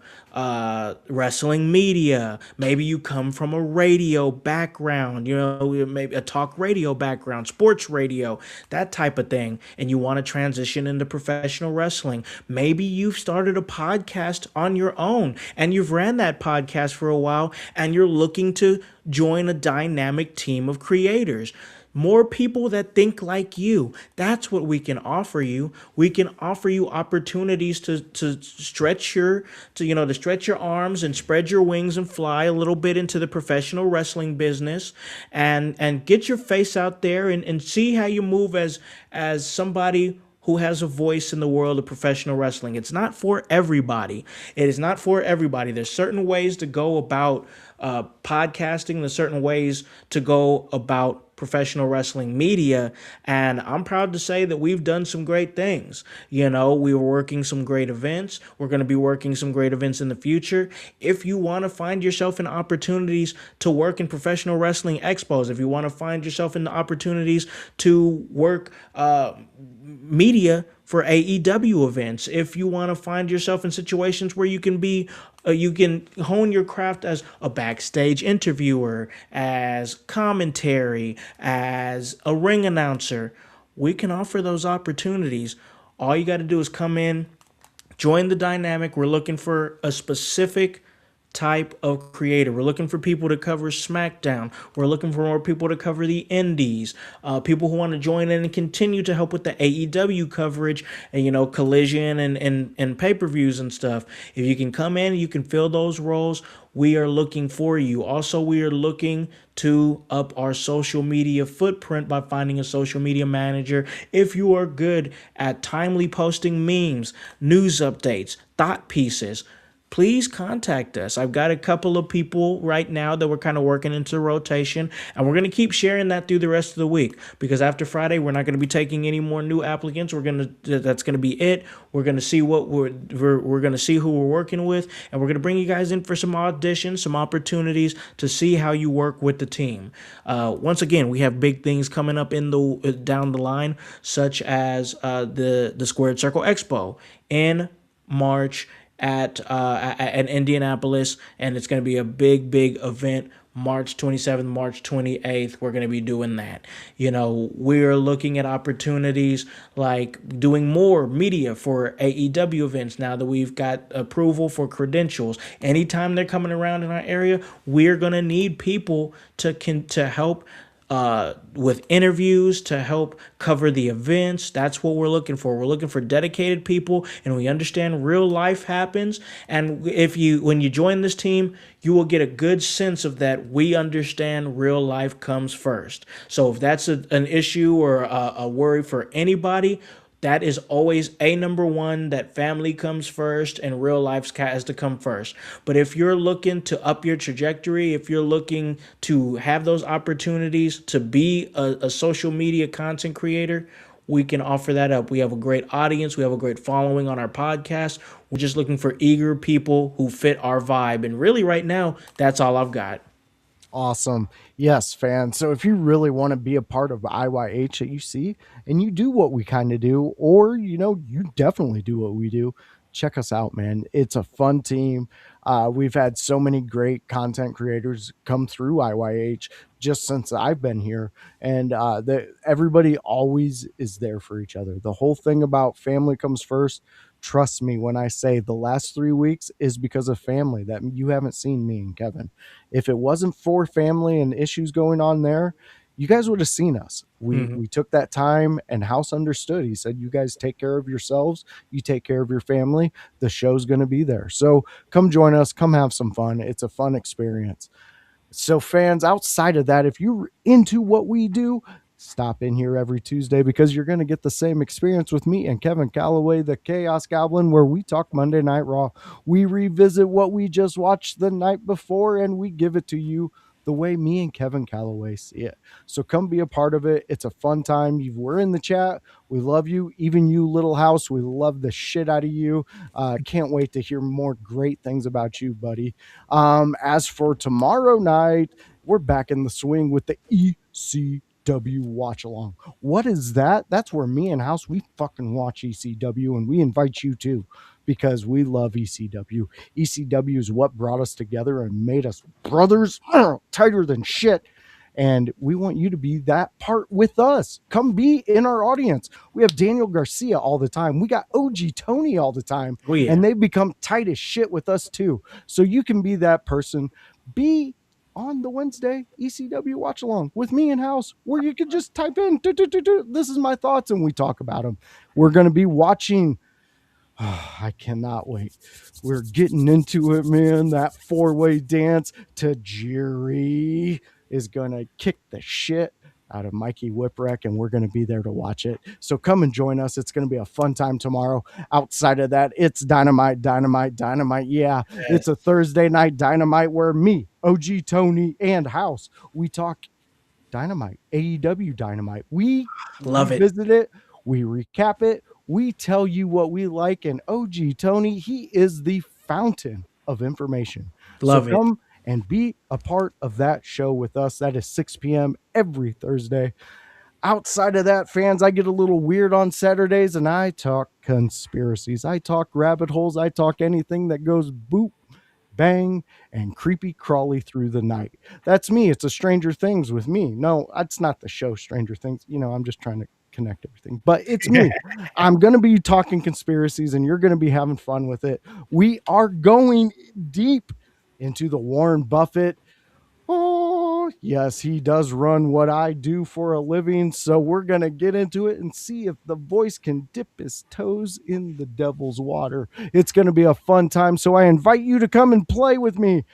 wrestling media. Maybe you come from a radio background, maybe a talk radio background, sports radio, that type of thing, and you want to transition into professional wrestling. Maybe you've started a podcast on your own and you've ran that podcast for a while and you're looking to join a dynamic team of creators. More people that think like you. That's what we can offer you. We can offer you opportunities to stretch your arms and spread your wings and fly a little bit into the professional wrestling business and get your face out there and see how you move as somebody who has a voice in the world of professional wrestling. It's not for everybody. It is not for everybody. There's certain ways to go about podcasting, the certain ways to go about professional wrestling media. And I'm proud to say that we've done some great things. You know, we were working some great events. We're going to be working some great events in the future. If you want to find yourself in opportunities to work in professional wrestling expos, if you want to find yourself in the opportunities to work media for AEW events, if you want to find yourself in situations where you can be you can hone your craft as a backstage interviewer, as commentary, as a ring announcer, we can offer those opportunities. All you got to do is come in, join the dynamic. We're looking for a specific type of creator. We're looking for people to cover SmackDown. We're looking for more people to cover the Indies. People who want to join in and continue to help with the AEW coverage and, you know, Collision and pay-per-views and stuff. If you can come in, you can fill those roles. We are looking for you. Also, we are looking to up our social media footprint by finding a social media manager. If you are good at timely posting memes, news updates, thought pieces, please contact us. I've got a couple of people right now that we're kind of working into rotation, and we're going to keep sharing that through the rest of the week, because after Friday, we're not going to be taking any more new applicants. That's going to be it. We're going to see what we're going to see who we're working with, and we're going to bring you guys in for some auditions, some opportunities to see how you work with the team. Once again, we have big things coming up in the down the line, such as the Squared Circle Expo in March at Indianapolis, and it's going to be a big event. March 27th, March 28th, we're going to be doing that. You know, we're looking at opportunities like doing more media for AEW events now that we've got approval for credentials. Anytime they're coming around in our area, we're going to need people to help with interviews, to help cover the events. That's what we're looking for. We're looking for dedicated people, and we understand real life happens. And when you join this team, you will get a good sense of that. We understand real life comes first. So if that's an issue or a worry for anybody, that is always number one, that family comes first and real life has to come first. But if you're looking to up your trajectory, if you're looking to have those opportunities to be a social media content creator, we can offer that up. We have a great audience. We have a great following on our podcast. We're just looking for eager people who fit our vibe. And really right now, that's all I've got. Awesome. Yes, fans. So if you really want to be a part of IYH at UC and you do what we kind of do, or, you know, you definitely do what we do, check us out, man. It's a fun team. We've had so many great content creators come through IYH just since I've been here. And everybody always is there for each other. The whole thing about family comes first. Trust me when I say the last 3 weeks is because of family that you haven't seen me and Kevin. If it wasn't for family and issues going on there, you guys would have seen us. We took that time, and House understood. He said, you guys take care of yourselves. You take care of your family. The show's going to be there. So come join us. Come have some fun. It's a fun experience. So fans, outside of that, if you're into what we do, stop in here every Tuesday, because you're going to get the same experience with me and Kevin Kalloway, the Chaos Goblin, where we talk Monday Night Raw. We revisit what we just watched the night before, and we give it to you the way me and Kevin Kalloway see it. So come be a part of it. It's a fun time. We're in the chat. We love you. Even you, Little House, we love the shit out of you. Can't wait to hear more great things about you, buddy. As for tomorrow night, we're back in the swing with the ECW watch along. What is that? That's where me and House, we fucking watch ECW, and we invite you too, because we love ECW. ECW is what brought us together and made us brothers, tighter than shit. And we want you to be that part with us. Come be in our audience. We have Daniel Garcia all the time. We got OG Tony all the time. Oh, yeah. And they become tight as shit with us too. So you can be that person. Be on the Wednesday ECW watch along with me and House, where you could just type in, this is my thoughts, and we talk about them. We're going to be watching. Oh, I cannot wait. We're getting into it, man. That 4-way dance to Jerry is going to kick the shit out of Mikey Whipwreck, and we're going to be there to watch it. So come and join us. It's going to be a fun time tomorrow. Outside of that, it's Dynamite. Yeah, it's a Thursday night Dynamite where me, OG Tony, and House, we talk Dynamite, AEW Dynamite. We Love it. visit it, we recap it, we tell you what we like, and OG Tony, he is the fountain of information. Love so it. Come and be a part of that show with us. That is 6 p.m. every Thursday. Outside of that, fans, I get a little weird on Saturdays and I talk conspiracies. I talk rabbit holes. I talk anything that goes boop, bang, and creepy crawly through the night. That's me. It's a Stranger Things with me. No, that's not the show Stranger Things. I'm just trying to connect everything, but it's me. I'm going to be talking conspiracies and you're going to be having fun with it. We are going deep into the Warren Buffett. Oh, yes, he does run what I do for a living. So we're going to get into it and see if the voice can dip his toes in the devil's water. It's going to be a fun time. So I invite you to come and play with me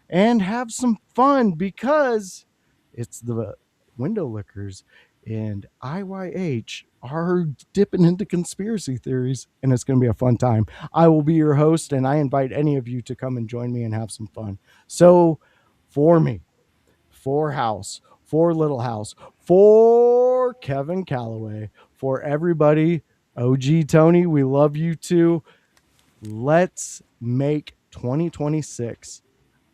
and have some fun because it's the Window Lickers and IYH are dipping into conspiracy theories, and it's going to be a fun time. I will be your host, and I invite any of you to come and join me and have some fun. So for me, for House, for Little House, for Kevin Kalloway, for everybody, OG Tony, we love you too. Let's make 2026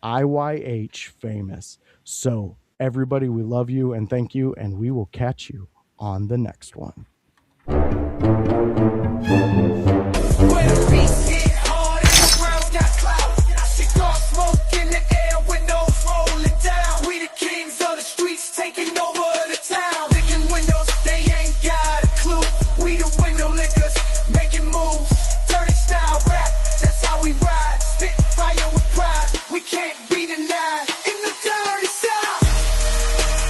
IYH famous. So everybody, we love you and thank you, and we will catch you on the next one. Peace.